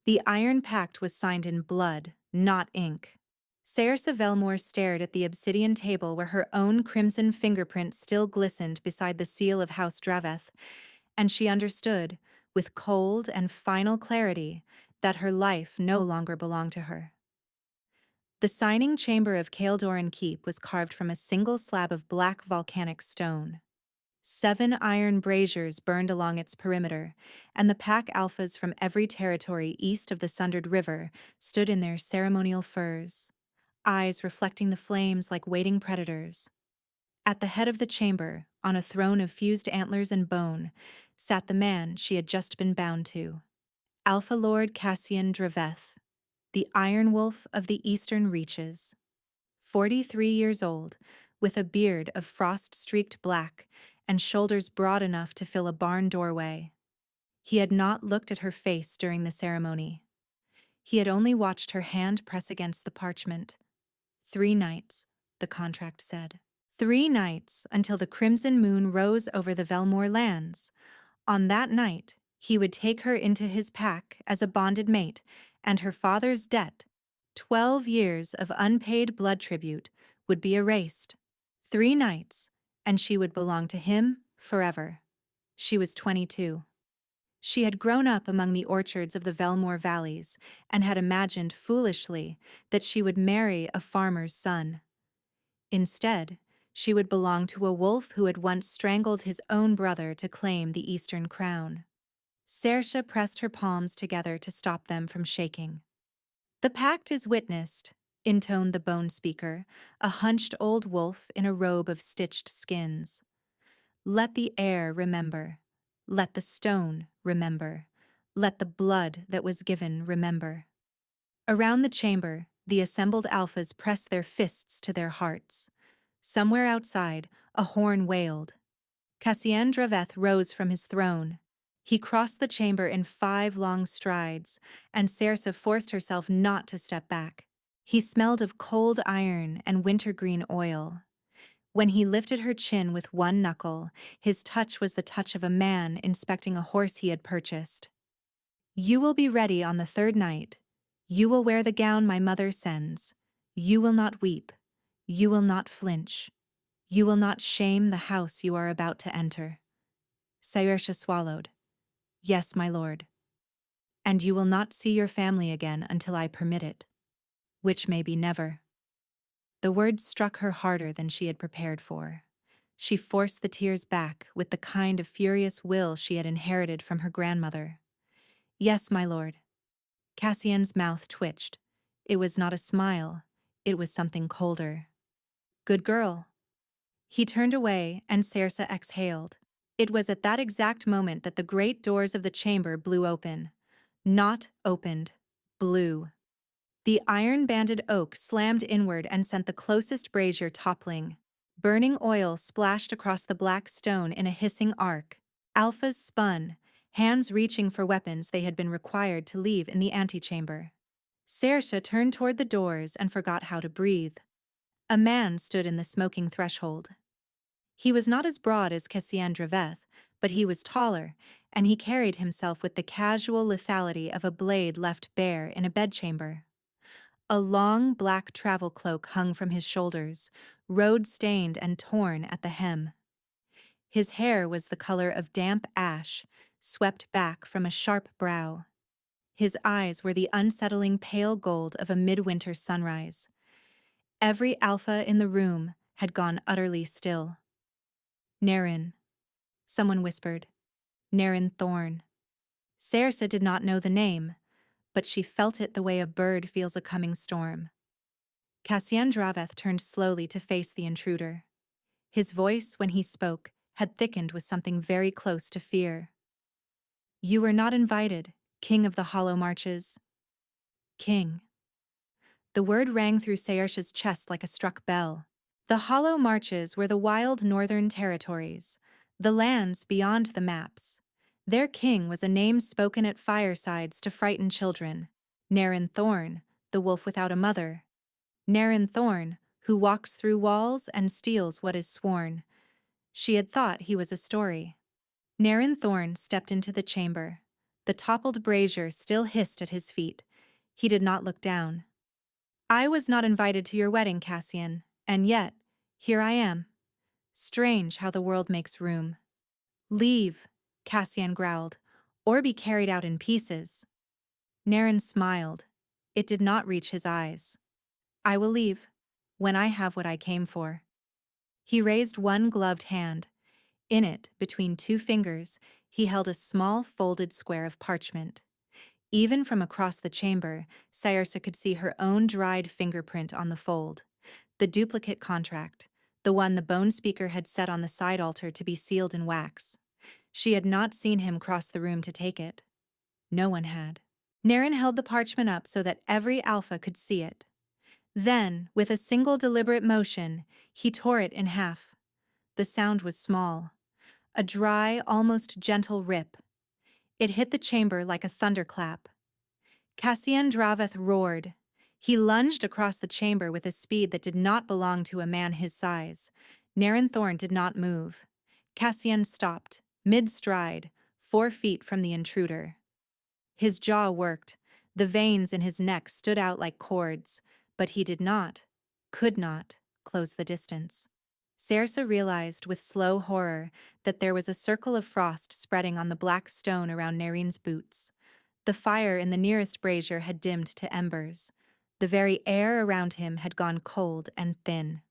The Iron Pact was signed in blood, not ink. Saoirse Velmore stared at the obsidian table where her own crimson fingerprint still glistened beside the seal of House Draveth, and she understood, with cold and final clarity, that her life no longer belonged to her. The signing chamber of Caeldoran Keep was carved from a single slab of black volcanic stone. 7 iron braziers burned along its perimeter, and the pack alphas from every territory east of the Sundered River stood in their ceremonial furs, eyes reflecting the flames like waiting predators. At the head of the chamber, on a throne of fused antlers and bone, sat the man she had just been bound to, Alpha Lord Cassian Draveth, the Iron Wolf of the Eastern Reaches. 43 years old, with a beard of frost-streaked black and shoulders broad enough to fill a barn doorway. He had not looked at her face during the ceremony. He had only watched her hand press against the parchment. 3 nights, the contract said. 3 nights until the crimson moon rose over the Velmore lands. On that night, he would take her into his pack as a bonded mate, and her father's debt, 12 years of unpaid blood tribute, would be erased. 3 nights, and she would belong to him forever. She was 22. She had grown up among the orchards of the Velmore valleys and had imagined foolishly that she would marry a farmer's son. Instead, she would belong to a wolf who had once strangled his own brother to claim the Eastern crown. Saoirse pressed her palms together to stop them from shaking. "The pact is witnessed," intoned the bone speaker, a hunched old wolf in a robe of stitched skins. "Let the air remember. Let the stone remember. Let the blood that was given remember." Around the chamber, the assembled alphas pressed their fists to their hearts. Somewhere outside, a horn wailed. Cassian Draveth rose from his throne. He crossed the chamber in 5 long strides, and Saoirse forced herself not to step back. He smelled of cold iron and wintergreen oil. When he lifted her chin with one knuckle, his touch was the touch of a man inspecting a horse he had purchased. "You will be ready on the 3rd night. You will wear the gown my mother sends. You will not weep. You will not flinch. You will not shame the house you are about to enter." Saoirse swallowed. "Yes, my lord. And you will not see your family again until I permit it. Which may be never." The words struck her harder than she had prepared for. She forced the tears back with the kind of furious will she had inherited from her grandmother. "Yes, my lord." Cassian's mouth twitched. It was not a smile. It was something colder. "Good girl." He turned away, and Saoirse exhaled. It was at that exact moment that the great doors of the chamber blew open. Not opened. Blew. The iron-banded oak slammed inward and sent the closest brazier toppling. Burning oil splashed across the black stone in a hissing arc. Alphas spun, hands reaching for weapons they had been required to leave in the antechamber. Saoirse turned toward the doors and forgot how to breathe. A man stood in the smoking threshold. He was not as broad as Cassian Draveth, but he was taller, and he carried himself with the casual lethality of a blade left bare in a bedchamber. A long black travel cloak hung from his shoulders, road-stained and torn at the hem. His hair was the color of damp ash, swept back from a sharp brow. His eyes were the unsettling pale gold of a midwinter sunrise. Every alpha in the room had gone utterly still. "Naren," someone whispered. "Naren Thorn." Saoirse did not know the name, but she felt it the way a bird feels a coming storm. Cassian Draveth turned slowly to face the intruder. His voice, when he spoke, had thickened with something very close to fear. "You were not invited, King of the Hollow Marches." "King." The word rang through Saoirse's chest like a struck bell. The Hollow Marches were the wild northern territories, the lands beyond the maps. Their king was a name spoken at firesides to frighten children. Naren Thorn, the wolf without a mother. Naren Thorn, who walks through walls and steals what is sworn. She had thought he was a story. Naren Thorn stepped into the chamber. The toppled brazier still hissed at his feet. He did not look down. I was not invited to your wedding, Cassian, and yet, here I am. Strange how the world makes room. Leave, Cassian growled, or be carried out in pieces. Naren smiled. It did not reach his eyes. I will leave, when I have what I came for. He raised one gloved hand. In it, between two fingers, he held a small folded square of parchment. Even from across the chamber, Saoirse could see her own dried fingerprint on the fold. The duplicate contract, the one the bone speaker had set on the side altar to be sealed in wax. She had not seen him cross the room to take it. No one had. Naren held the parchment up so that every alpha could see it. Then, with a single deliberate motion, he tore it in half. The sound was small. A dry, almost gentle rip. It hit the chamber like a thunderclap. Cassian Draveth roared. He lunged across the chamber with a speed that did not belong to a man his size. Naren Thorne did not move. Cassian stopped, mid-stride, 4 feet from the intruder. His jaw worked. The veins in his neck stood out like cords, but he did not, could not, close the distance. Saoirse realized with slow horror that there was a circle of frost spreading on the black stone around Naren's boots. The fire in the nearest brazier had dimmed to embers. The very air around him had gone cold and thin.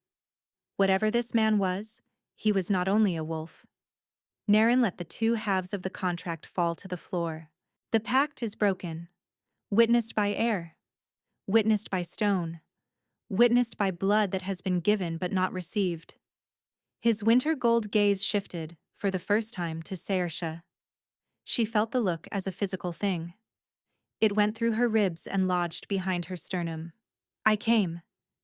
Whatever this man was, he was not only a wolf. Naren let the 2 halves of the contract fall to the floor. The pact is broken. Witnessed by air. Witnessed by stone. Witnessed by blood that has been given but not received. His winter gold gaze shifted, for the first time, to Saoirse. She felt the look as a physical thing. It went through her ribs and lodged behind her sternum. I came,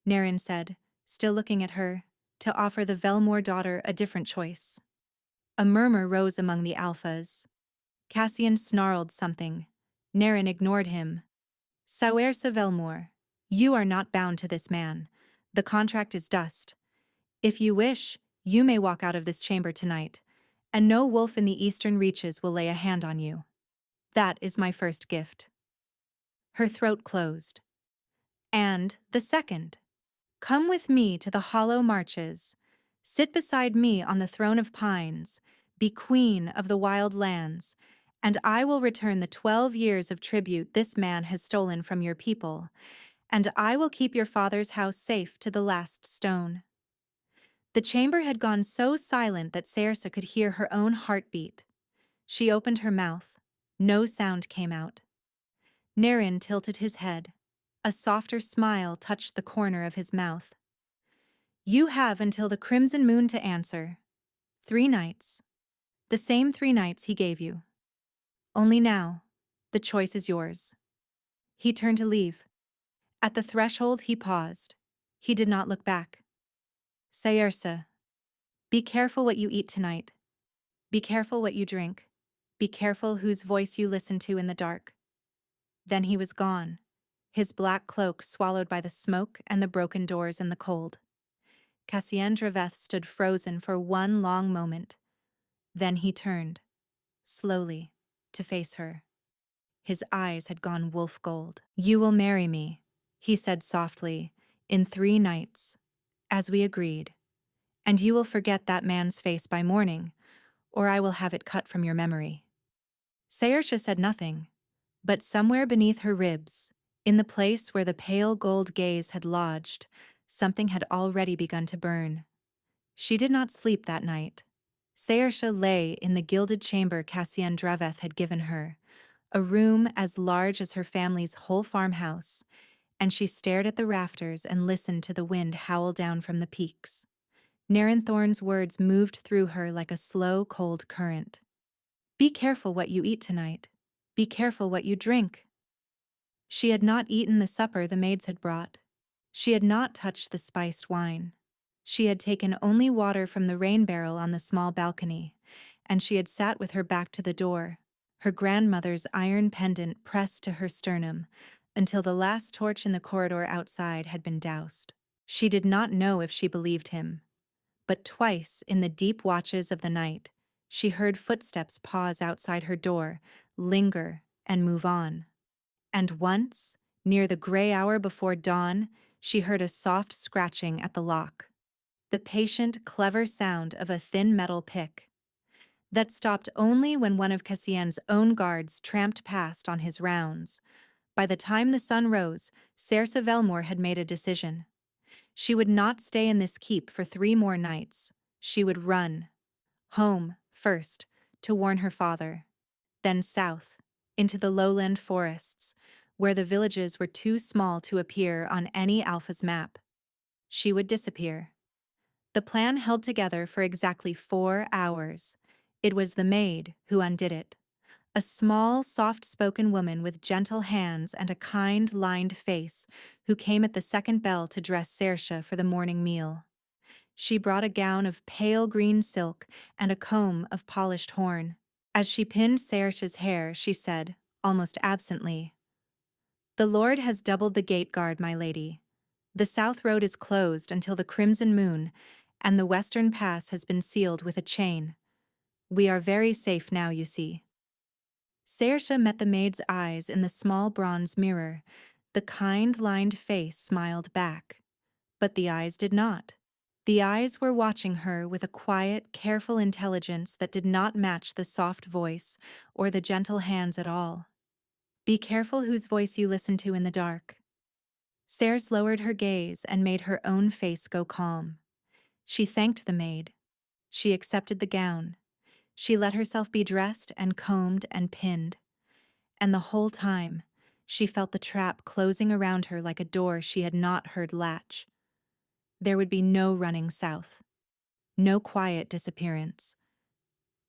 Naren said, still looking at her, to offer the Velmore daughter a different choice. A murmur rose among the alphas. Cassian snarled something. Naren ignored him. Saoirse Velmore, you are not bound to this man. The contract is dust. If you wish, you may walk out of this chamber tonight, and no wolf in the eastern reaches will lay a hand on you. That is my first gift. Her throat closed. And the second. Come with me to the hollow marches. Sit beside me on the throne of pines. Be queen of the wild lands, and I will return the 12 years of tribute this man has stolen from your people, and I will keep your father's house safe to the last stone. The chamber had gone so silent that Saoirse could hear her own heartbeat. She opened her mouth. No sound came out. Naren tilted his head. A softer smile touched the corner of his mouth. You have until the crimson moon to answer. 3 nights. The same 3 nights he gave you. Only now, the choice is yours. He turned to leave. At the threshold he paused. He did not look back. Saoirse, be careful what you eat tonight. Be careful what you drink. Be careful whose voice you listen to in the dark. Then he was gone, his black cloak swallowed by the smoke and the broken doors and the cold. Cassian Draveth stood frozen for one long moment. Then he turned, slowly, to face her. His eyes had gone wolf gold. You will marry me, he said softly, in 3 nights, as we agreed. And you will forget that man's face by morning, or I will have it cut from your memory. Saoirse said nothing, but somewhere beneath her ribs, in the place where the pale gold gaze had lodged, something had already begun to burn. She did not sleep that night. Saoirse lay in the gilded chamber Cassian Draveth had given her, a room as large as her family's whole farmhouse, and she stared at the rafters and listened to the wind howl down from the peaks. Naren Thorne's words moved through her like a slow, cold current. Be careful what you eat tonight. Be careful what you drink. She had not eaten the supper the maids had brought. She had not touched the spiced wine. She had taken only water from the rain barrel on the small balcony, and she had sat with her back to the door, her grandmother's iron pendant pressed to her sternum, until the last torch in the corridor outside had been doused. She did not know if she believed him, but twice in the deep watches of the night, she heard footsteps pause outside her door, linger, and move on. And once, near the gray hour before dawn, she heard a soft scratching at the lock. The patient, clever sound of a thin metal pick. That stopped only when one of Cassien's own guards tramped past on his rounds. By the time the sun rose, Sersa Velmore had made a decision. She would not stay in this keep for 3 more nights. She would run. Home, first, to warn her father. Then south, into the lowland forests, where the villages were too small to appear on any Alpha's map. She would disappear. The plan held together for exactly 4 hours. It was the maid who undid it. A small, soft-spoken woman with gentle hands and a kind, lined face who came at the second bell to dress Saoirse for the morning meal. She brought a gown of pale green silk and a comb of polished horn. As she pinned Saoirse's hair, she said, almost absently, "The Lord has doubled the gate guard, my lady. The south road is closed until the crimson moon, and the western pass has been sealed with a chain. We are very safe now, you see." Saoirse met the maid's eyes in the small bronze mirror. The kind, lined face smiled back. But the eyes did not. The eyes were watching her with a quiet, careful intelligence that did not match the soft voice or the gentle hands at all. "Be careful whose voice you listen to in the dark." Saoirse lowered her gaze and made her own face go calm. She thanked the maid. She accepted the gown. She let herself be dressed and combed and pinned. And the whole time, she felt the trap closing around her like a door she had not heard latch. There would be no running south. No quiet disappearance.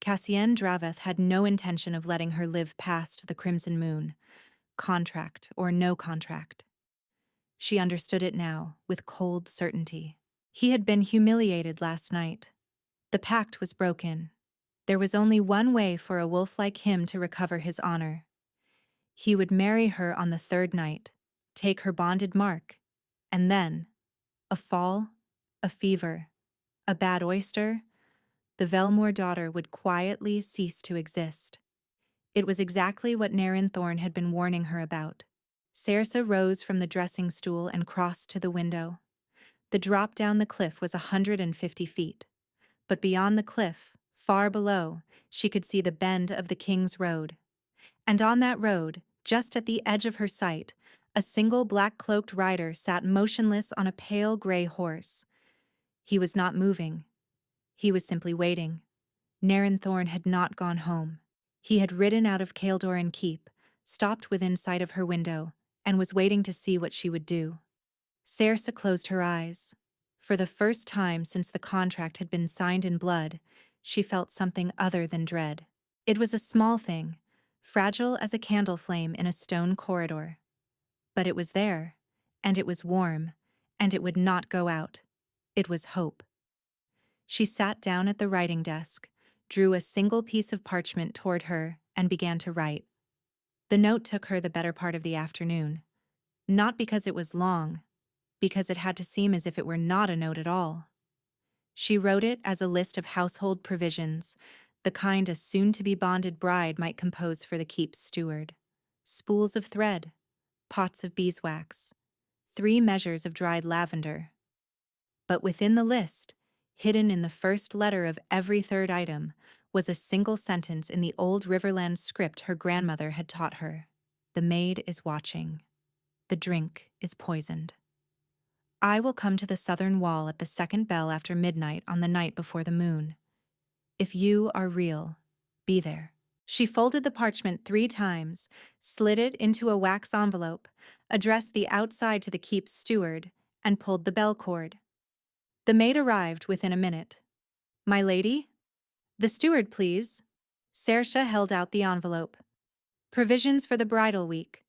Cassien Draveth had no intention of letting her live past the crimson moon, contract or no contract. She understood it now, with cold certainty. He had been humiliated last night. The pact was broken. There was only one way for a wolf like him to recover his honor. He would marry her on the 3rd night, take her bonded mark, and then, a fall, a fever, a bad oyster, the Velmore daughter would quietly cease to exist. It was exactly what Naren Thorne had been warning her about. Saoirse rose from the dressing stool and crossed to the window. The drop down the cliff was 150 feet. But beyond the cliff, far below, she could see the bend of the King's Road. And on that road, just at the edge of her sight, a single black-cloaked rider sat motionless on a pale gray horse. He was not moving. He was simply waiting. Naren Thorne had not gone home. He had ridden out of Caeldoran Keep, stopped within sight of her window, and was waiting to see what she would do. Saoirse closed her eyes. For the first time since the contract had been signed in blood, she felt something other than dread. It was a small thing, fragile as a candle flame in a stone corridor. But it was there, and it was warm, and it would not go out. It was hope. She sat down at the writing desk, drew a single piece of parchment toward her, and began to write. The note took her the better part of the afternoon. Not because it was long, because it had to seem as if it were not a note at all. She wrote it as a list of household provisions, the kind a soon-to-be bonded bride might compose for the keep's steward. Spools of thread, pots of beeswax, 3 measures of dried lavender. But within the list, hidden in the first letter of every 3rd item, was a single sentence in the old Riverland script her grandmother had taught her. "The maid is watching. The drink is poisoned. I will come to the southern wall at the 2nd bell after midnight on the night before the moon. If you are real, be there." She folded the parchment 3 times, slid it into a wax envelope, addressed the outside to the keep's steward, and pulled the bell cord. The maid arrived within a minute. "My lady?" "The steward, please." Saoirse held out the envelope. "Provisions for the bridal week.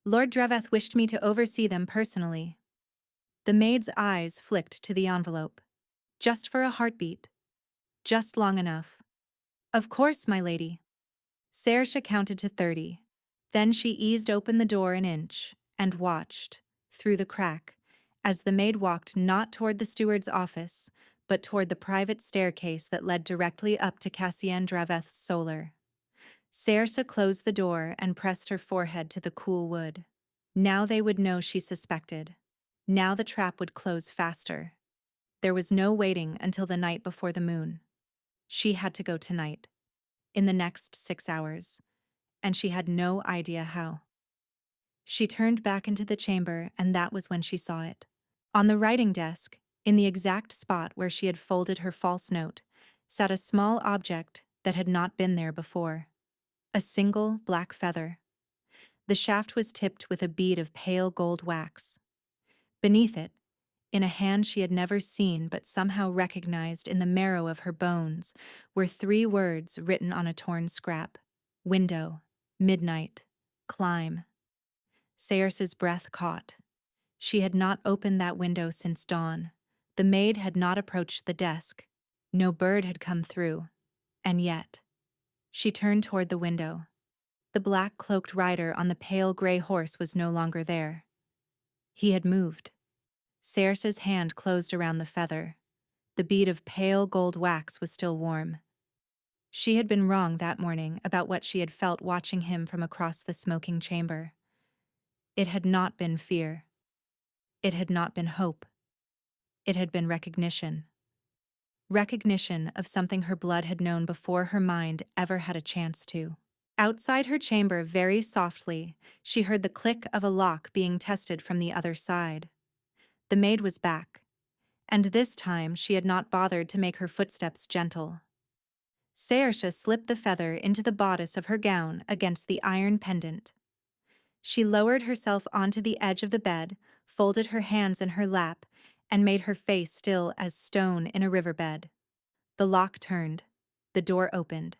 Lord Dreveth wished me to oversee them personally." The maid's eyes flicked to the envelope. "Just for a heartbeat. Just long enough." "Of course, my lady." Saoirse counted to 30. Then she eased open the door an inch and watched, through the crack, as the maid walked not toward the steward's office, but toward the private staircase that led directly up to Cassien Draveth's solar. Saoirse closed the door and pressed her forehead to the cool wood. Now they would know she suspected. Now the trap would close faster. There was no waiting until the night before the moon. She had to go tonight, in the next 6 hours, and she had no idea how. She turned back into the chamber, and that was when she saw it. On the writing desk, in the exact spot where she had folded her false note, sat a small object that had not been there before. A single black feather. The shaft was tipped with a bead of pale gold wax. Beneath it, in a hand she had never seen but somehow recognized in the marrow of her bones, were 3 words written on a torn scrap. Window, midnight, climb. Saoirse's breath caught. She had not opened that window since dawn. The maid had not approached the desk. No bird had come through. And yet, she turned toward the window. The black-cloaked rider on the pale gray horse was no longer there. He had moved. Saoirse's hand closed around the feather. The bead of pale gold wax was still warm. She had been wrong that morning about what she had felt watching him from across the smoking chamber. It had not been fear. It had not been hope. It had been recognition. Recognition of something her blood had known before her mind ever had a chance to. Outside her chamber, very softly, she heard the click of a lock being tested from the other side. The maid was back, and this time she had not bothered to make her footsteps gentle. Saoirse slipped the feather into the bodice of her gown against the iron pendant. She lowered herself onto the edge of the bed, folded her hands in her lap, and made her face still as stone in a riverbed. The lock turned. The door opened.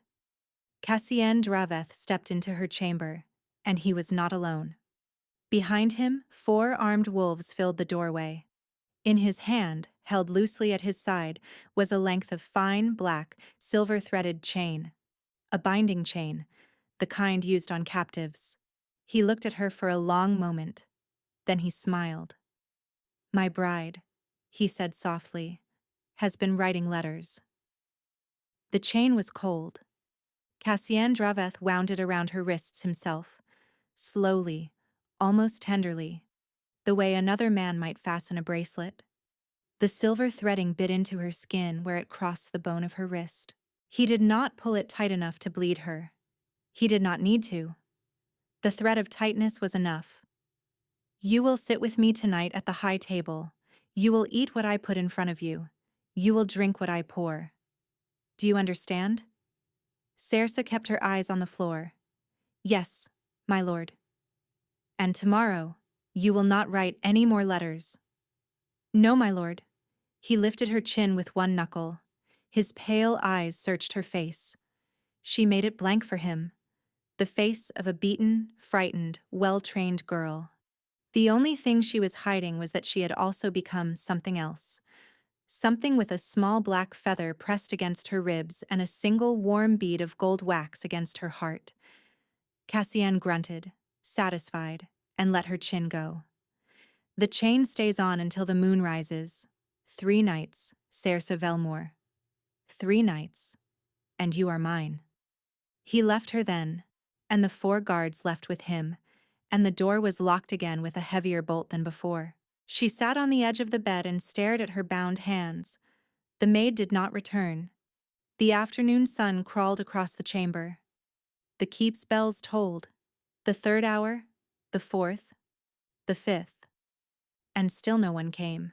Cassian Draveth stepped into her chamber, and he was not alone. Behind him, 4 armed wolves filled the doorway. In his hand, held loosely at his side, was a length of fine, black, silver-threaded chain. A binding chain, the kind used on captives. He looked at her for a long moment. Then he smiled. "My bride," he said softly, "has been writing letters." The chain was cold. Cassian Draveth wound it around her wrists himself, slowly, almost tenderly, the way another man might fasten a bracelet. The silver threading bit into her skin where it crossed the bone of her wrist. He did not pull it tight enough to bleed her. He did not need to. The thread of tightness was enough. "You will sit with me tonight at the high table. You will eat what I put in front of you. You will drink what I pour. Do you understand?" Saoirse kept her eyes on the floor. "Yes, my lord." "And tomorrow, you will not write any more letters." "No, my lord." He lifted her chin with one knuckle. His pale eyes searched her face. She made it blank for him. The face of a beaten, frightened, well-trained girl. The only thing she was hiding was that she had also become something else. Something with a small black feather pressed against her ribs and a single warm bead of gold wax against her heart. Cassian grunted, satisfied, and let her chin go. "The chain stays on until the moon rises. 3 nights, Saoirse Velmore. 3 nights, and you are mine." He left her then, and the 4 guards left with him, and the door was locked again with a heavier bolt than before. She sat on the edge of the bed and stared at her bound hands. The maid did not return. The afternoon sun crawled across the chamber. The keep's bells tolled. The 3rd hour, the 4th, the 5th, and still no one came.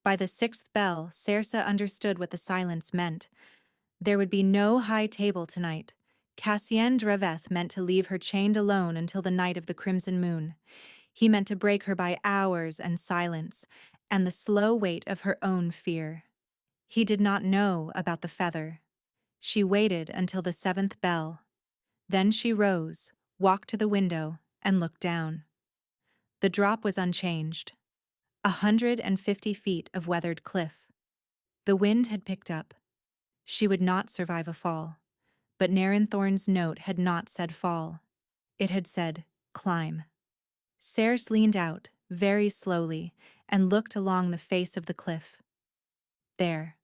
By the 6th bell, Saoirse understood what the silence meant. There would be no high table tonight. Cassian Draveth meant to leave her chained alone until the night of the crimson moon. He meant to break her by hours and silence, and the slow weight of her own fear. He did not know about the feather. She waited until the 7th bell. Then she rose, walked to the window, and looked down. The drop was unchanged. 150 feet of weathered cliff. The wind had picked up. She would not survive a fall. But Narenthorn's note had not said fall. It had said, climb. Saoirse leaned out, very slowly, and looked along the face of the cliff. There,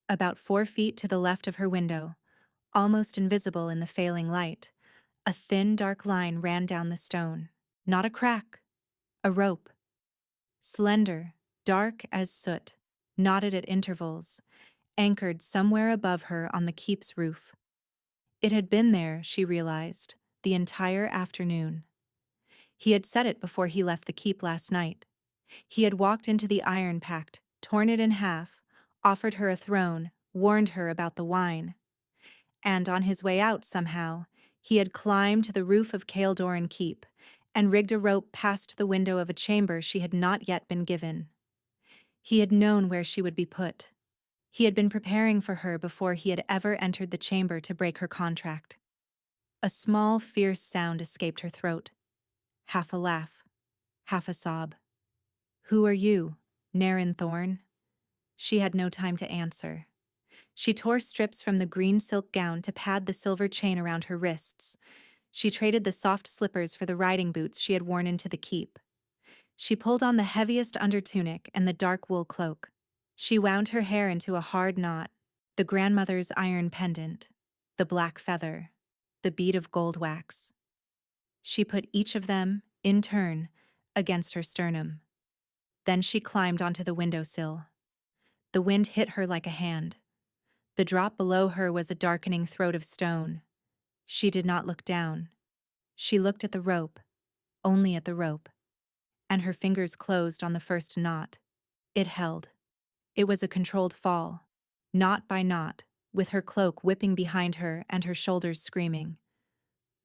about 4 feet to the left of her window, Almost invisible in the failing light, a thin, dark line ran down the stone. Not a crack, a rope. Slender, dark as soot, knotted at intervals, anchored somewhere above her on the keep's roof. It had been there, she realized, the entire afternoon. He had set it before he left the keep last night. He had walked into the iron pact, torn it in half, offered her a throne, warned her about the wine. And on his way out, somehow, he had climbed to the roof of Kael'doran Keep and rigged a rope past the window of a chamber she had not yet been given. He had known where she would be put. He had been preparing for her before he had ever entered the chamber to break her contract. A small, fierce sound escaped her throat. Half a laugh, half a sob. "Who are you, Naren Thorn?" She had no time to answer. She tore strips from the green silk gown to pad the silver chain around her wrists. She traded the soft slippers for the riding boots she had worn into the keep. She pulled on the heaviest undertunic and the dark wool cloak. She wound her hair into a hard knot, the grandmother's iron pendant, the black feather, the bead of gold wax. She put each of them, in turn, against her sternum. Then she climbed onto the windowsill. The wind hit her like a hand. The drop below her was a darkening throat of stone. She did not look down. She looked at the rope, only at the rope, and her fingers closed on the first knot. It held. It was a controlled fall, knot by knot, with her cloak whipping behind her and her shoulders screaming.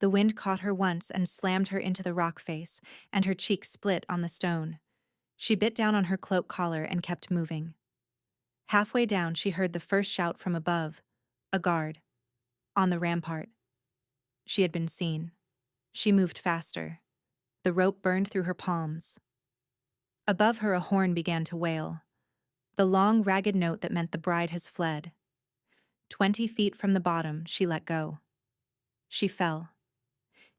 The wind caught her once and slammed her into the rock face, and her cheek split on the stone. She bit down on her cloak collar and kept moving. Halfway down, she heard the first shout from above. A guard. On the rampart. She had been seen. She moved faster. The rope burned through her palms. Above her, a horn began to wail. The long, ragged note that meant the bride has fled. 20 feet from the bottom, she let go. She fell.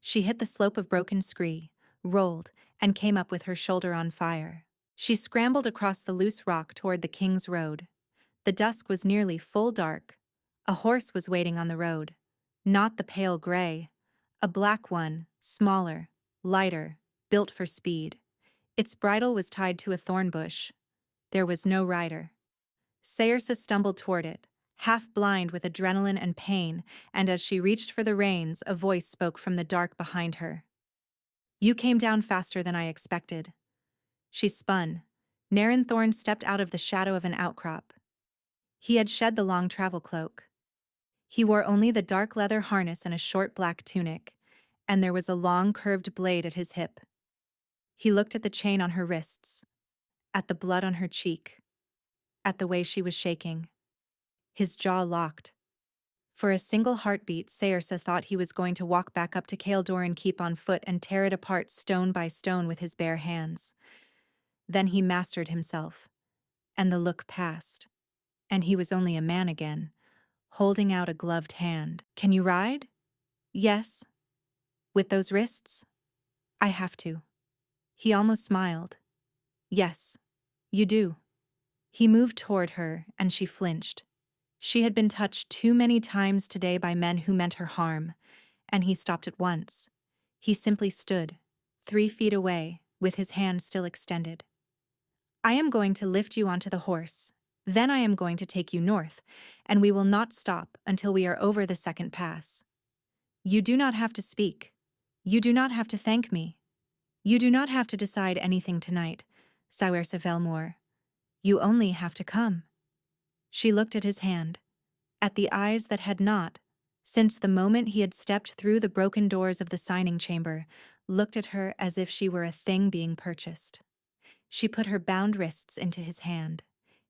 She hit the slope of broken scree, rolled, and came up with her shoulder on fire. She scrambled across the loose rock toward the King's Road. The dusk was nearly full dark. A horse was waiting on the road. Not the pale gray. A black one, smaller, lighter, built for speed. Its bridle was tied to a thorn bush. There was no rider. Saoirse stumbled toward it, half blind with adrenaline and pain, and as she reached for the reins, a voice spoke from the dark behind her. "You came down faster than I expected." She spun. Naren Thorn stepped out of the shadow of an outcrop. He had shed the long travel cloak. He wore only the dark leather harness and a short black tunic, and there was a long curved blade at his hip. He looked at the chain on her wrists, at the blood on her cheek, at the way she was shaking. His jaw locked. For a single heartbeat, Saoirse thought he was going to walk back up to Kael'doran Keep on foot and tear it apart stone by stone with his bare hands. Then he mastered himself, and the look passed, and he was only a man again, holding out a gloved hand. "Can you ride?" "Yes." "With those wrists?" "I have to." He almost smiled. "Yes, you do." He moved toward her, and she flinched. She had been touched too many times today by men who meant her harm, and he stopped at once. He simply stood, 3 feet away, with his hand still extended. "I am going to lift you onto the horse. Then I am going to take you north, and we will not stop until we are over the second pass. You do not have to speak. You do not have to thank me. You do not have to decide anything tonight, Saoirse Velmor. You only have to come." She looked at his hand, at the eyes that had not, since the moment he had stepped through the broken doors of the signing chamber, looked at her as if she were a thing being purchased. She put her bound wrists into his hand.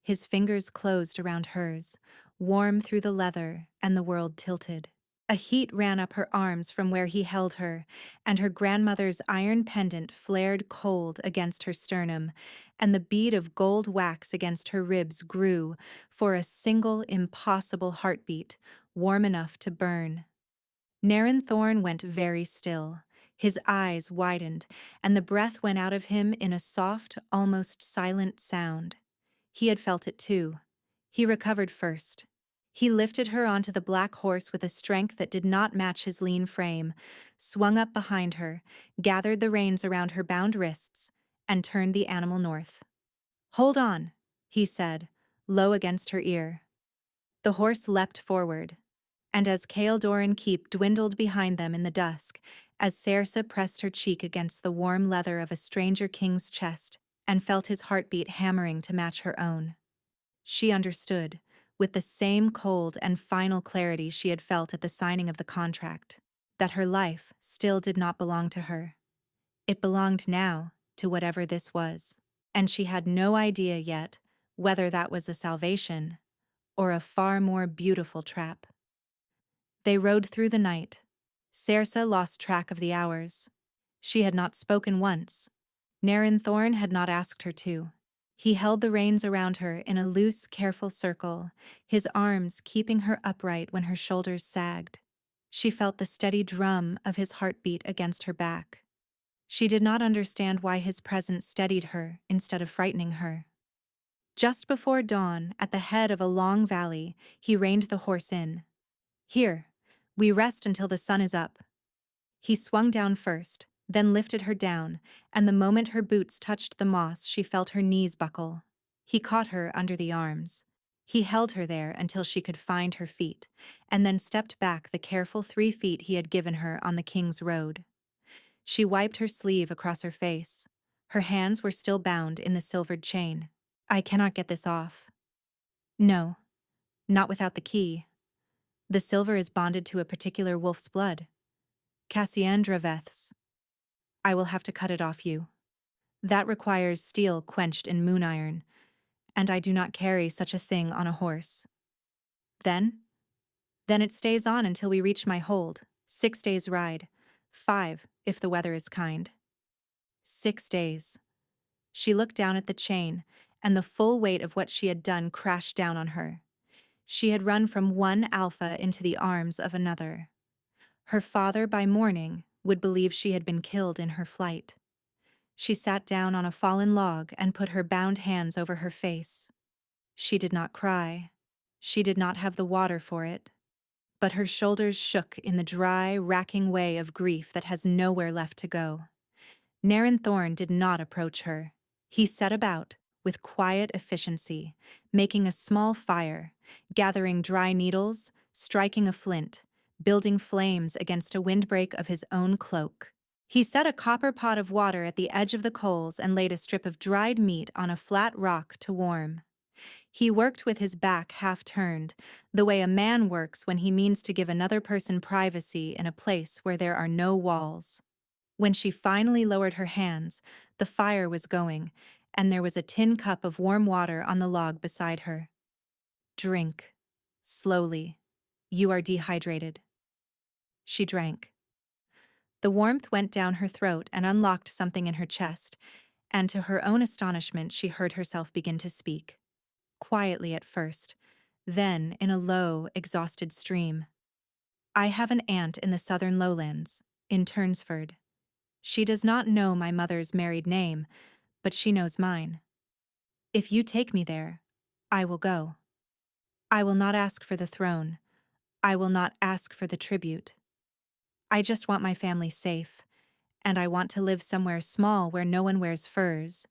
His fingers closed around hers, warm through the leather, and the world tilted. A heat ran up her arms from where he held her, and her grandmother's iron pendant flared cold against her sternum, and the bead of gold wax against her ribs grew for a single impossible heartbeat, warm enough to burn. Naren Thorn went very still. His eyes widened, and the breath went out of him in a soft, almost silent sound. He had felt it too. He recovered first. He lifted her onto the black horse with a strength that did not match his lean frame, swung up behind her, gathered the reins around her bound wrists, and turned the animal north. "Hold on," he said, low against her ear. The horse leapt forward, and as Kaeldor and Keep dwindled behind them in the dusk, as Saoirse pressed her cheek against the warm leather of a stranger king's chest and felt his heartbeat hammering to match her own, she understood, with the same cold and final clarity she had felt at the signing of the contract, that her life still did not belong to her. It belonged now to whatever this was, and she had no idea yet whether that was a salvation or a far more beautiful trap. They rode through the night. Saoirse lost track of the hours. She had not spoken once. Naren Thorn had not asked her to. He held the reins around her in a loose, careful circle, his arms keeping her upright when her shoulders sagged. She felt the steady drum of his heartbeat against her back. She did not understand why his presence steadied her instead of frightening her. Just before dawn, at the head of a long valley, he reined the horse in. "Here, we rest until the sun is up." He swung down first, then lifted her down, and the moment her boots touched the moss, she felt her knees buckle. He caught her under the arms. He held her there until she could find her feet, and then stepped back the careful 3 feet he had given her on the King's Road. She wiped her sleeve across her face. Her hands were still bound in the silvered chain. "I cannot get this off." "No, not without the key. The silver is bonded to a particular wolf's blood. Cassiandra-Veth's. I will have to cut it off you. That requires steel quenched in moon iron, and I do not carry such a thing on a horse." Then? "Then it stays on until we reach my hold. 6 days' ride. 5, if the weather is kind." 6 days. She looked down at the chain, and the full weight of what she had done crashed down on her. She had run from one alpha into the arms of another. Her father, by morning, would believe she had been killed in her flight. She sat down on a fallen log and put her bound hands over her face. She did not cry. She did not have the water for it. But her shoulders shook in the dry, racking way of grief that has nowhere left to go. Naren Thorn did not approach her. He set about, with quiet efficiency, making a small fire, gathering dry needles, striking a flint, building flames against a windbreak of his own cloak. He set a copper pot of water at the edge of the coals and laid a strip of dried meat on a flat rock to warm. He worked with his back half turned, the way a man works when he means to give another person privacy in a place where there are no walls. When she finally lowered her hands, the fire was going, and there was a tin cup of warm water on the log beside her. "Drink. Slowly. You are dehydrated." She drank. The warmth went down her throat and unlocked something in her chest, and to her own astonishment she heard herself begin to speak. Quietly at first, then in a low, exhausted stream. "I have an aunt in the southern lowlands, in Turnsford. She does not know my mother's married name, but she knows mine. If you take me there, I will go. I will not ask for the throne. I will not ask for the tribute. I just want my family safe, and I want to live somewhere small where no one wears furs,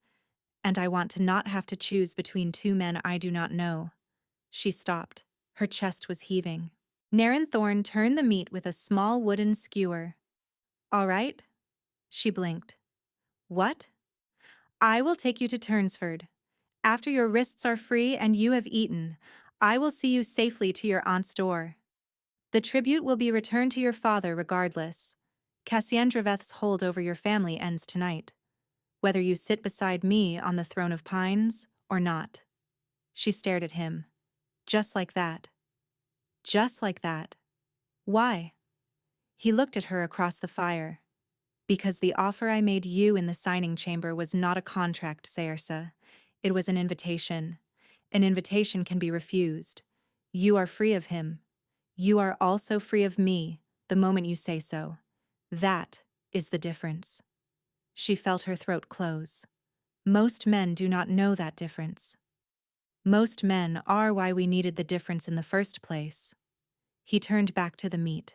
and I want to not have to choose between 2 men I do not know." She stopped. Her chest was heaving. Naren Thorn turned the meat with a small wooden skewer. "All right?" She blinked. "What?" "I will take you to Turnsford. After your wrists are free and you have eaten, I will see you safely to your aunt's door. The tribute will be returned to your father regardless. Cassiandra-Veth's hold over your family ends tonight, whether you sit beside me on the throne of pines or not." She stared at him. Just like that. Just like that. "Why?" He looked at her across the fire. "Because the offer I made you in the signing chamber was not a contract, Saoirse. It was an invitation. An invitation can be refused. You are free of him. You are also free of me, the moment you say so. That is the difference." She felt her throat close. Most men do not know that difference. Most men are why we needed the difference in the first place. He turned back to the meat.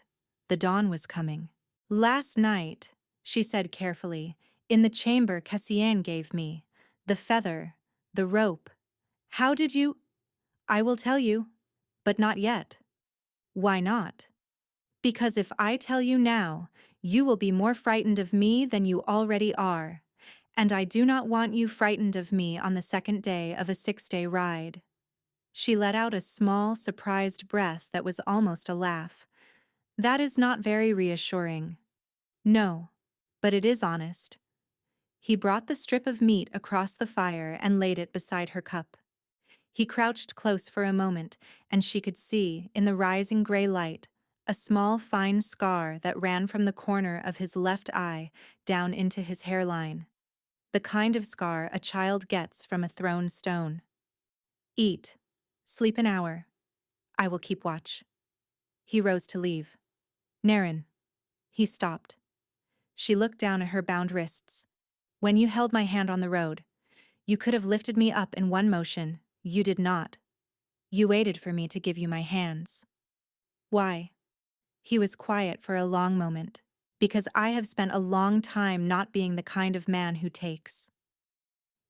The dawn was coming. Last night, she said carefully, in the chamber Cassian gave me. The feather, the rope. How did you? I will tell you, but not yet. Why not? Because if I tell you now, you will be more frightened of me than you already are, and I do not want you frightened of me on the second day of a 6-day ride. She let out a small, surprised breath that was almost a laugh. That is not very reassuring. No, but it is honest. He brought the strip of meat across the fire and laid it beside her cup. He crouched close for a moment, and she could see, in the rising gray light, a small fine scar that ran from the corner of his left eye down into his hairline. The kind of scar a child gets from a thrown stone. Eat. Sleep an hour. I will keep watch. He rose to leave. Naren. He stopped. She looked down at her bound wrists. When you held my hand on the road, you could have lifted me up in one motion. You did not. You waited for me to give you my hands. Why? He was quiet for a long moment. Because I have spent a long time not being the kind of man who takes.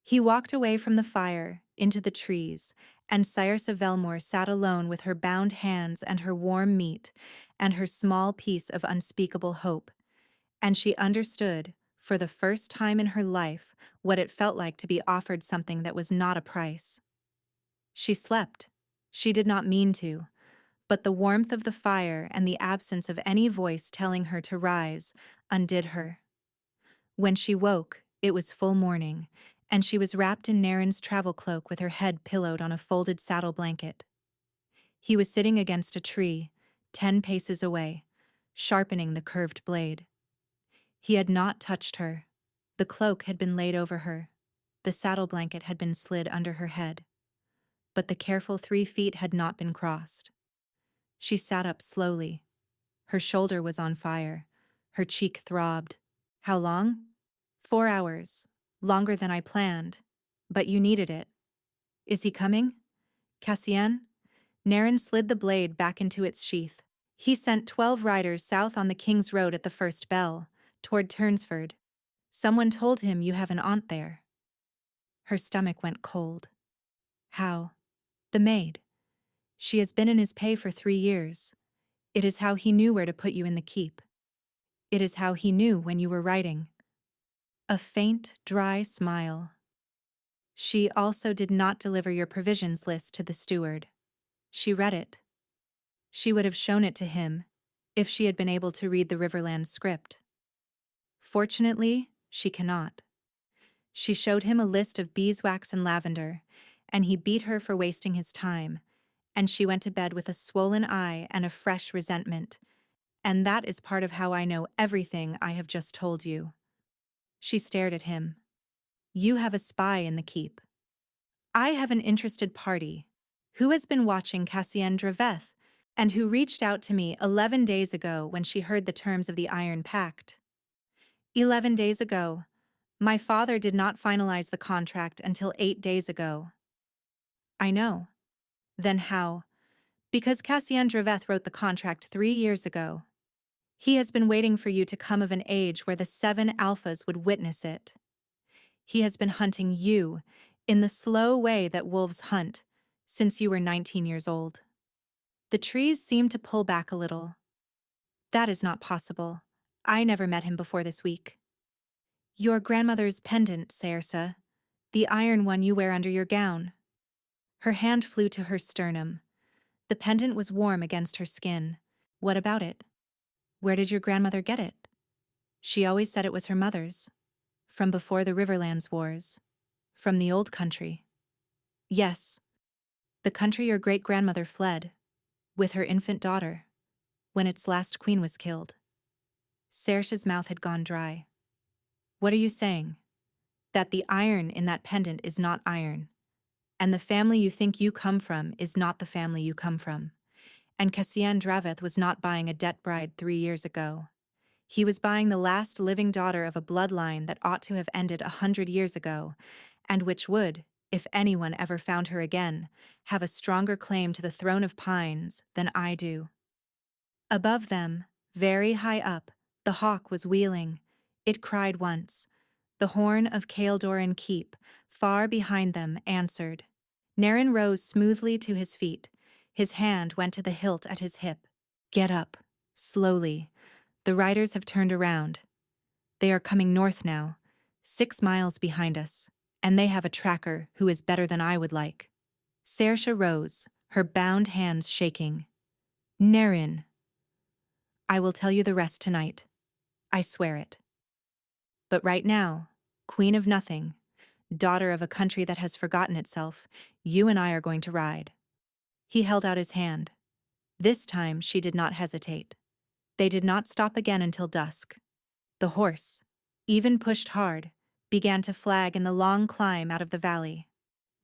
He walked away from the fire, into the trees, and Saoirse Velmore sat alone with her bound hands and her warm meat, and her small piece of unspeakable hope. And she understood, for the first time in her life, what it felt like to be offered something that was not a price. She slept. She did not mean to, but the warmth of the fire and the absence of any voice telling her to rise undid her. When she woke, it was full morning, and she was wrapped in Naren's travel cloak with her head pillowed on a folded saddle blanket. He was sitting against a tree, 10 paces away, sharpening the curved blade. He had not touched her. The cloak had been laid over her. The saddle blanket had been slid under her head. But the careful 3 feet had not been crossed. She sat up slowly. Her shoulder was on fire. Her cheek throbbed. How long? 4 hours. Longer than I planned. But you needed it. Is he coming? Cassian? Naren slid the blade back into its sheath. He sent 12 riders south on the King's Road at the first bell, toward Turnsford. Someone told him you have an aunt there. Her stomach went cold. How? The maid. She has been in his pay for 3 years. It is how he knew where to put you in the keep. It is how he knew when you were writing. A faint, dry smile. She also did not deliver your provisions list to the steward. She read it. She would have shown it to him if she had been able to read the Riverland script. Fortunately, she cannot. She showed him a list of beeswax and lavender, and he beat her for wasting his time, and she went to bed with a swollen eye and a fresh resentment. And that is part of how I know everything I have just told you. She stared at him. You have a spy in the keep. I have an interested party who has been watching Cassian Draveth and who reached out to me 11 days ago when she heard the terms of the Iron Pact. 11 days ago. My father did not finalize the contract until 8 days ago. I know. Then how? Because Cassian Draveth wrote the contract 3 years ago. He has been waiting for you to come of an age where the 7 alphas would witness it. He has been hunting you in the slow way that wolves hunt since you were 19 years old. The trees seemed to pull back a little. That is not possible. I never met him before this week. Your grandmother's pendant, Saoirse. The iron one you wear under your gown. Her hand flew to her sternum. The pendant was warm against her skin. What about it? Where did your grandmother get it? She always said it was her mother's. From before the Riverlands Wars. From the old country. Yes. The country your great-grandmother fled, with her infant daughter, when its last queen was killed. Saoirse's mouth had gone dry. What are you saying? That the iron in that pendant is not iron. And the family you think you come from is not the family you come from. And Cassian Draveth was not buying a debt bride 3 years ago. He was buying the last living daughter of a bloodline that ought to have ended 100 years ago, and which would, if anyone ever found her again, have a stronger claim to the throne of pines than I do. Above them, very high up, the hawk was wheeling. It cried once. The horn of Caeldoran Keep, far behind them, answered. Naren rose smoothly to his feet. His hand went to the hilt at his hip. Get up, slowly. The riders have turned around. They are coming north now, 6 miles behind us, and they have a tracker who is better than I would like. Saoirse rose, her bound hands shaking. Naren. I will tell you the rest tonight. I swear it. But right now, Queen of Nothing, daughter of a country that has forgotten itself, you and I are going to ride. He held out his hand. This time she did not hesitate. They did not stop again until dusk. The horse, even pushed hard, began to flag in the long climb out of the valley.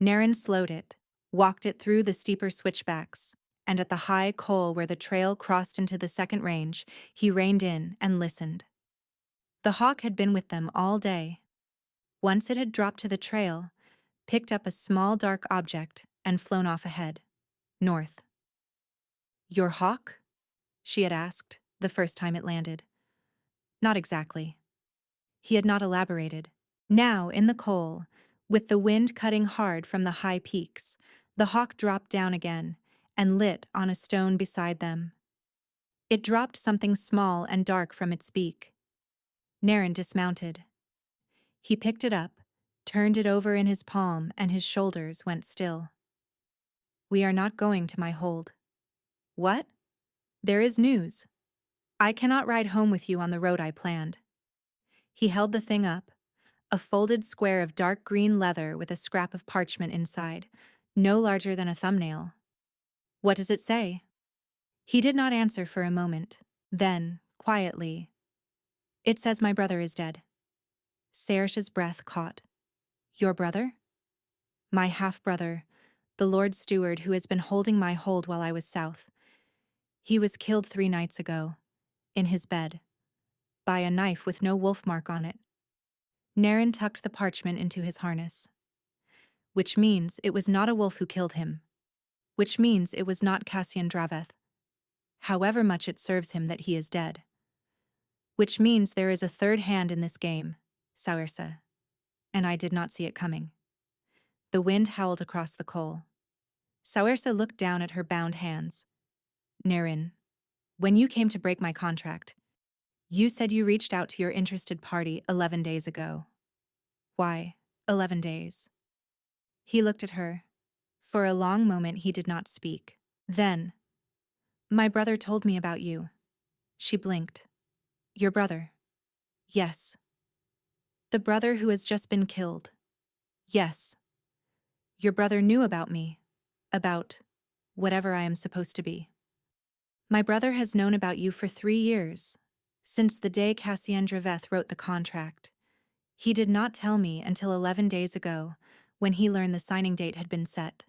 Naren slowed it, walked it through the steeper switchbacks, and at the high col where the trail crossed into the second range, he reined in and listened. The hawk had been with them all day. Once it had dropped to the trail, picked up a small dark object, and flown off ahead, north. Your hawk? She had asked, the first time it landed. Not exactly. He had not elaborated. Now, in the col, with the wind cutting hard from the high peaks, the hawk dropped down again and lit on a stone beside them. It dropped something small and dark from its beak. Naren dismounted. He picked it up, turned it over in his palm, and his shoulders went still. We are not going to my hold. What? There is news. I cannot ride home with you on the road I planned. He held the thing up, a folded square of dark green leather with a scrap of parchment inside, no larger than a thumbnail. What does it say? He did not answer for a moment. Then, quietly, it says my brother is dead. Saoirse's breath caught. Your brother? My half-brother, the Lord Steward who has been holding my hold while I was south. He was killed 3 nights ago, in his bed, by a knife with no wolf mark on it. Naren tucked the parchment into his harness. Which means it was not a wolf who killed him. Which means it was not Cassian Draveth, however much it serves him that he is dead. Which means there is a third hand in this game, Saoirse, and I did not see it coming. The wind howled across the col. Saoirse looked down at her bound hands. Naren, when you came to break my contract, you said you reached out to your interested party 11 days ago. Why, 11 days? He looked at her. For a long moment he did not speak. Then, my brother told me about you. She blinked. Your brother? Yes. The brother who has just been killed? Yes. Your brother knew about me. About whatever I am supposed to be. My brother has known about you for 3 years, since the day Cassian Draveth wrote the contract. He did not tell me until 11 days ago, when he learned the signing date had been set.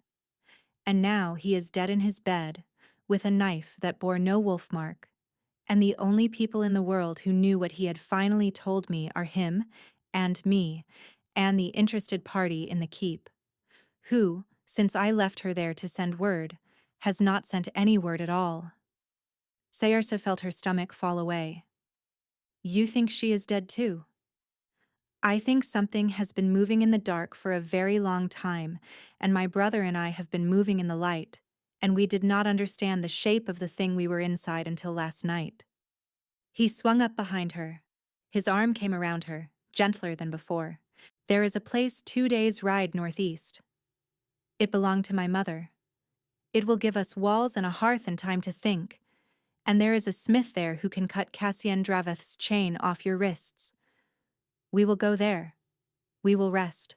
And now he is dead in his bed, with a knife that bore no wolf mark, and the only people in the world who knew what he had finally told me are him, and me, and the interested party in the keep, who, since I left her there to send word, has not sent any word at all. Saoirse felt her stomach fall away. You think she is dead too? I think something has been moving in the dark for a very long time, and my brother and I have been moving in the light, and we did not understand the shape of the thing we were inside until last night. He swung up behind her. His arm came around her, gentler than before. There is a place 2 days' ride northeast. It belonged to my mother. It will give us walls and a hearth and time to think, and there is a smith there who can cut Cassian Draveth's chain off your wrists. We will go there. We will rest.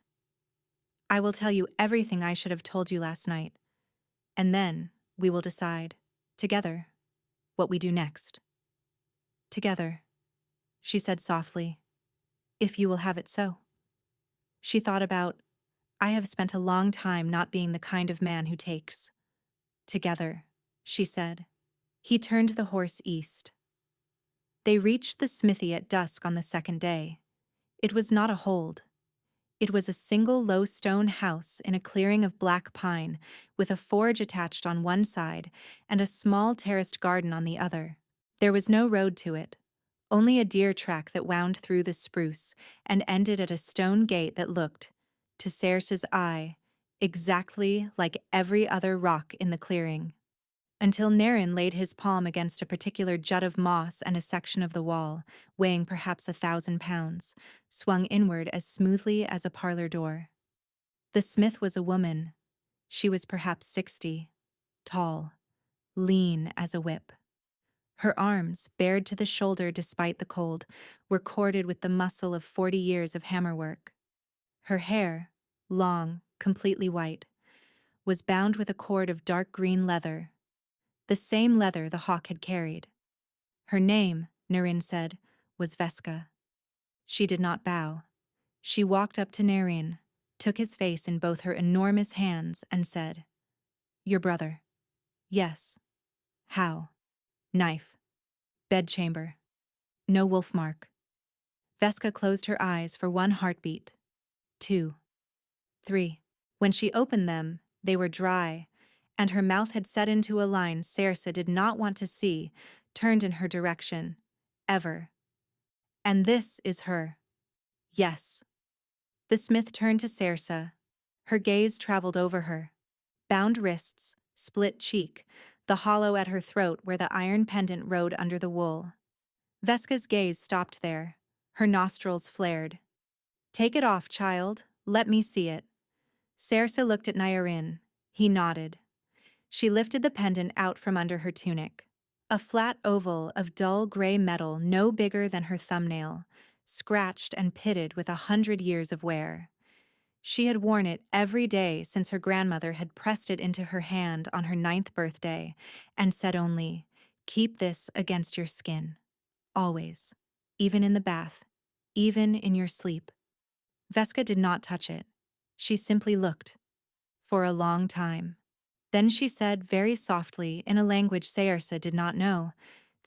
I will tell you everything I should have told you last night, and then we will decide, together, what we do next. Together, she said softly, if you will have it so. She thought about, I have spent a long time not being the kind of man who takes. Together, she said. He turned the horse east. They reached the smithy at dusk on the second day. It was not a hold. It was a single low stone house in a clearing of black pine, with a forge attached on one side and a small terraced garden on the other. There was no road to it, only a deer track that wound through the spruce and ended at a stone gate that looked, to Cersei's eye, exactly like every other rock in the clearing. Until Naren laid his palm against a particular jut of moss and a section of the wall, weighing perhaps 1,000 pounds, swung inward as smoothly as a parlor door. The smith was a woman. She was perhaps 60, tall, lean as a whip. Her arms, bared to the shoulder despite the cold, were corded with the muscle of 40 years of hammerwork. Her hair, long, completely white, was bound with a cord of dark green leather, the same leather the hawk had carried. Her name, Naren said, was Veska. She did not bow. She walked up to Naren, took his face in both her enormous hands, and said, "Your brother." "Yes." "How?" "Knife. Bedchamber. No wolf mark." Veska closed her eyes for 1 heartbeat. 2. 3. When she opened them, they were dry, and her mouth had set into a line Cersei did not want to see, turned in her direction. Ever. "And this is her." "Yes." The smith turned to Cersei. Her gaze traveled over her. Bound wrists, split cheek, the hollow at her throat where the iron pendant rode under the wool. Veska's gaze stopped there. Her nostrils flared. "Take it off, child. Let me see it." Cersei looked at Naren. He nodded. She lifted the pendant out from under her tunic. A flat oval of dull gray metal no bigger than her thumbnail, scratched and pitted with 100 years of wear. She had worn it every day since her grandmother had pressed it into her hand on her 9th birthday and said only, "Keep this against your skin. Always. Even in the bath. Even in your sleep." Veska did not touch it. She simply looked. For a long time. Then she said very softly in a language Cersei did not know,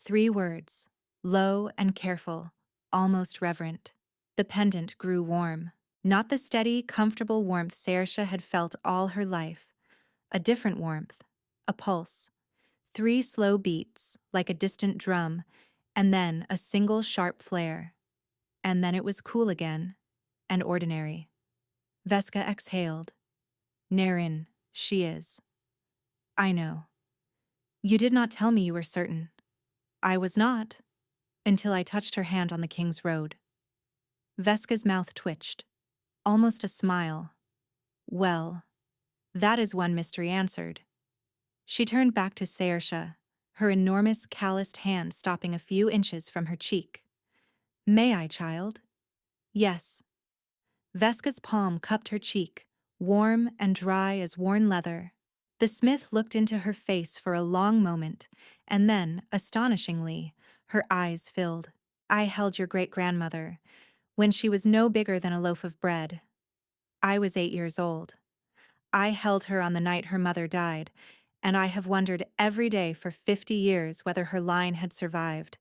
3 words, low and careful, almost reverent. The pendant grew warm. Not the steady, comfortable warmth Cersei had felt all her life. A different warmth. A pulse. 3 slow beats, like a distant drum, and then a single sharp flare. And then it was cool again, and ordinary. Veska exhaled. "Naren, she is." "I know. You did not tell me you were certain." "I was not, until I touched her hand on the King's Road." Veska's mouth twitched. Almost a smile. "Well, that is one mystery answered." She turned back to Cersei, her enormous calloused hand stopping a few inches from her cheek. "May I, child?" "Yes." Veska's palm cupped her cheek, warm and dry as worn leather. The smith looked into her face for a long moment, and then, astonishingly, her eyes filled. "I held your great-grandmother when she was no bigger than a loaf of bread. I was 8 years old. I held her on the night her mother died, and I have wondered every day for 50 years whether her line had survived.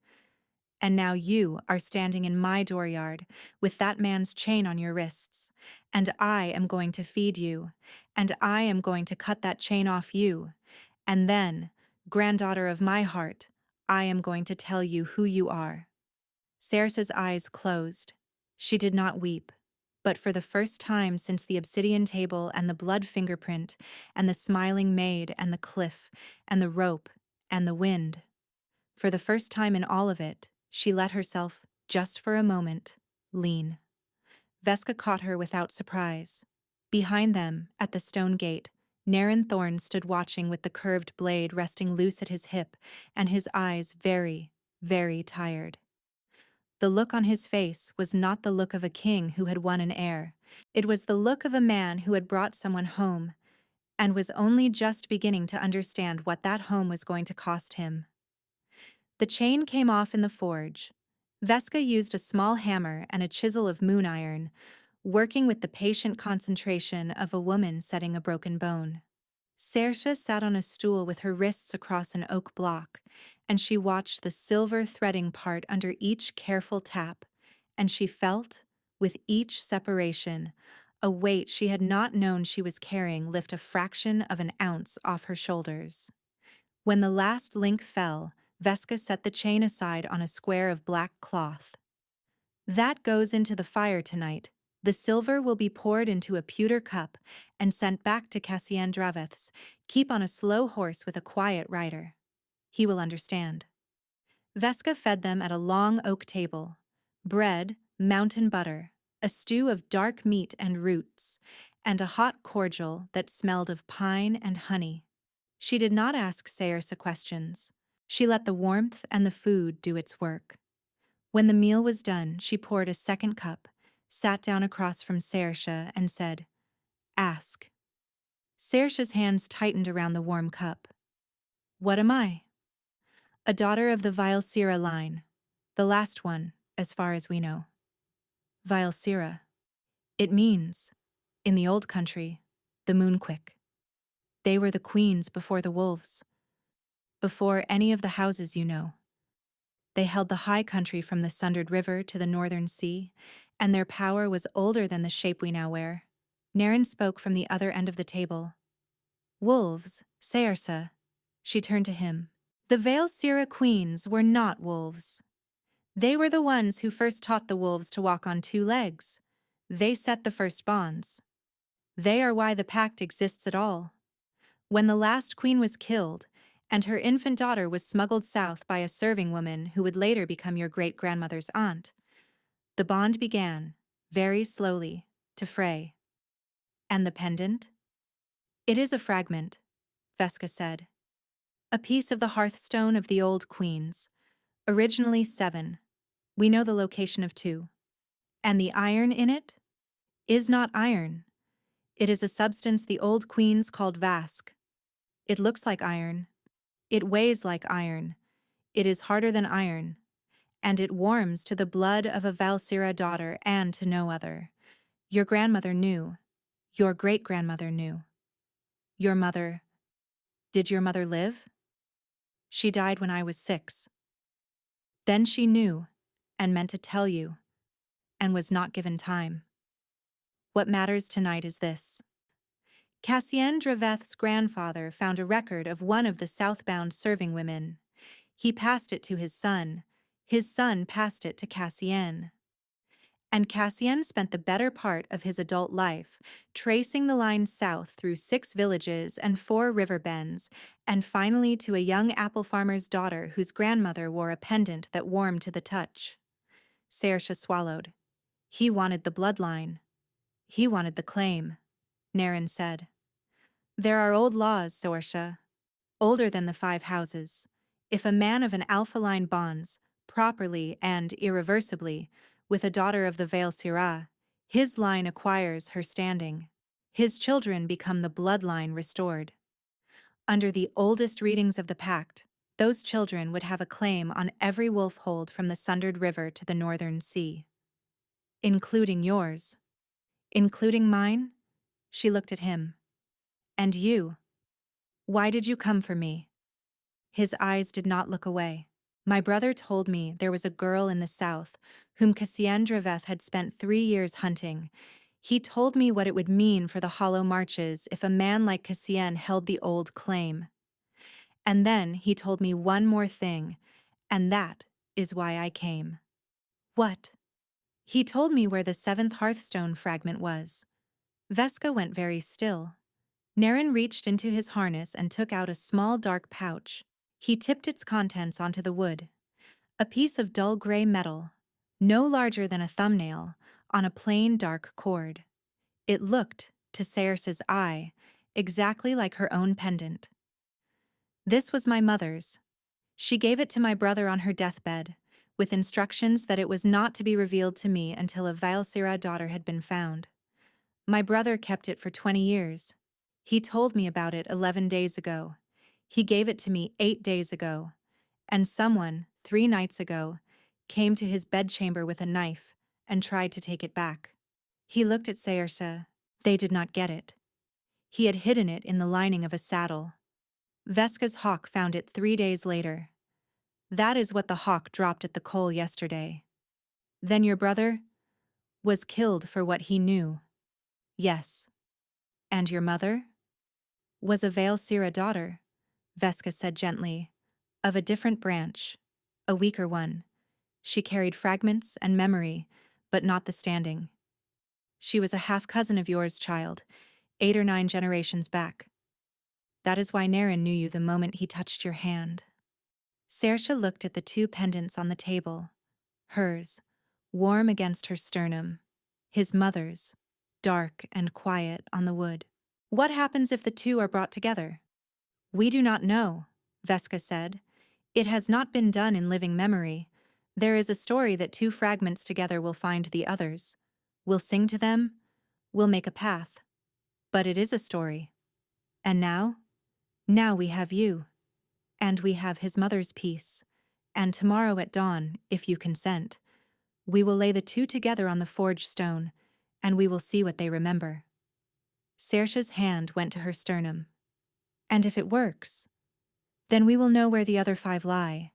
And now you are standing in my dooryard with that man's chain on your wrists, and I am going to feed you, and I am going to cut that chain off you, and then, granddaughter of my heart, I am going to tell you who you are." Cersei's eyes closed. She did not weep, but for the first time since the obsidian table and the blood fingerprint and the smiling maid and the cliff and the rope and the wind, for the first time in all of it, she let herself, just for a moment, lean. Veska caught her without surprise. Behind them, at the stone gate, Naren Thorne stood watching with the curved blade resting loose at his hip and his eyes very, very tired. The look on his face was not the look of a king who had won an heir. It was the look of a man who had brought someone home and was only just beginning to understand what that home was going to cost him. The chain came off in the forge. Veska used a small hammer and a chisel of moon iron, working with the patient concentration of a woman setting a broken bone. Cersei sat on a stool with her wrists across an oak block, and she watched the silver threading part under each careful tap, and she felt, with each separation, a weight she had not known she was carrying lift a fraction of an ounce off her shoulders. When the last link fell, Veska set the chain aside on a square of black cloth. That goes into the fire tonight. The silver will be poured into a pewter cup and sent back to Cassian Draveth's. Keep on a slow horse with a quiet rider. He will understand. Veska fed them at a long oak table. Bread, mountain butter, a stew of dark meat and roots, and a hot cordial that smelled of pine and honey. She did not ask Saoirse questions. She let the warmth and the food do its work. When the meal was done, she poured a second cup, sat down across from Saoirse, and said, "Ask." Saoirse's hands tightened around the warm cup. "What am I?" "A daughter of the Vilesira line. The last one, as far as we know." Vilesira. It means, in the old country, the Moonquick. They were the queens before the wolves. Before any of the houses you know. They held the high country from the Sundered River to the Northern Sea, and their power was older than the shape we now wear. Naren spoke from the other end of the table. "Wolves, Saoirse." She turned to him. "The Vilesira queens were not wolves. They were the ones who first taught the wolves to walk on two legs. They set the first bonds. They are why the pact exists at all. When the last queen was killed, and her infant daughter was smuggled south by a serving woman who would later become your great-grandmother's aunt, the bond began, very slowly, to fray. And the pendant? It is a fragment, Veska said. A piece of the hearthstone of the old queens. Originally 7. We know the location of 2. And the iron in it? Is not iron. It is a substance the old queens called vask. It looks like iron. It weighs like iron. It is harder than iron. And it warms to the blood of a Vilesira daughter and to no other. Your grandmother knew. Your great-grandmother knew. Your mother... Did your mother live? She died when I was 6. Then she knew, and meant to tell you, and was not given time. What matters tonight is this. Cassian Draveth's grandfather found a record of one of the southbound serving women. He passed it to his son. His son passed it to Cassian. And Cassian spent the better part of his adult life tracing the line south through 6 villages and 4 river bends, and finally to a young apple farmer's daughter whose grandmother wore a pendant that warmed to the touch. Saoirse swallowed. He wanted the bloodline. He wanted the claim, Naren said. There are old laws, Saoirse, older than the 5 houses. If a man of an alpha line bonds, properly and irreversibly, with a daughter of the Vilesira, his line acquires her standing. His children become the bloodline restored. Under the oldest readings of the pact, those children would have a claim on every wolfhold from the Sundered River to the Northern Sea. Including yours. Including mine? She looked at him. And you? Why did you come for me? His eyes did not look away. My brother told me there was a girl in the south whom Cassian Draveth had spent 3 years hunting. He told me what it would mean for the Hollow Marches if a man like Cassian held the old claim. And then he told me one more thing, and that is why I came. What? He told me where the 7th Hearthstone fragment was. Veska went very still. Naren reached into his harness and took out a small dark pouch. He tipped its contents onto the wood. A piece of dull gray metal, no larger than a thumbnail, on a plain dark cord. It looked, to Saoirse's eye, exactly like her own pendant. This was my mother's. She gave it to my brother on her deathbed, with instructions that it was not to be revealed to me until a Vilesira daughter had been found. My brother kept it for 20 years. He told me about it 11 days ago. He gave it to me 8 days ago. And someone, 3 nights ago, came to his bedchamber with a knife and tried to take it back. He looked at Saoirse. They did not get it. He had hidden it in the lining of a saddle. Veska's hawk found it 3 days later. That is what the hawk dropped at the coal yesterday. Then your brother? Was killed for what he knew. Yes. And your mother? Was a Veilsira daughter, Veska said gently, of a different branch, a weaker one. She carried fragments and memory, but not the standing. She was a half-cousin of yours, child, 8 or 9 generations back. That is why Naren knew you the moment he touched your hand. Saoirse looked at the 2 pendants on the table. Hers, warm against her sternum. His mother's, dark and quiet on the wood. What happens if the 2 are brought together? We do not know, Veska said. It has not been done in living memory. There is a story that 2 fragments together will find the others. We'll sing to them. We'll make a path. But it is a story. And now? Now we have you. And we have his mother's piece. And tomorrow at dawn, if you consent, we will lay the 2 together on the forge stone, and we will see what they remember. Saoirse's hand went to her sternum. And if it works, then we will know where the other 5 lie.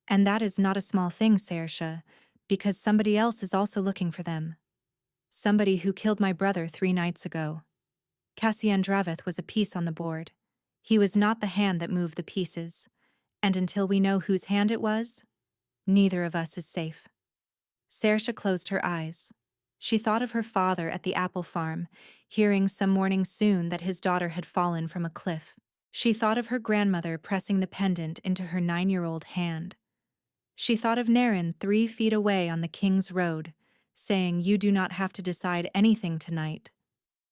And that is not a small thing, Saoirse, because somebody else is also looking for them. Somebody who killed my brother 3 nights ago. Cassian Draveth was a piece on the board. He was not the hand that moved the pieces, and until we know whose hand it was, neither of us is safe. Saoirse closed her eyes. She thought of her father at the apple farm, hearing some morning soon that his daughter had fallen from a cliff. She thought of her grandmother pressing the pendant into her 9-year-old hand. She thought of Naren 3 feet away on the King's Road, saying, "You do not have to decide anything tonight."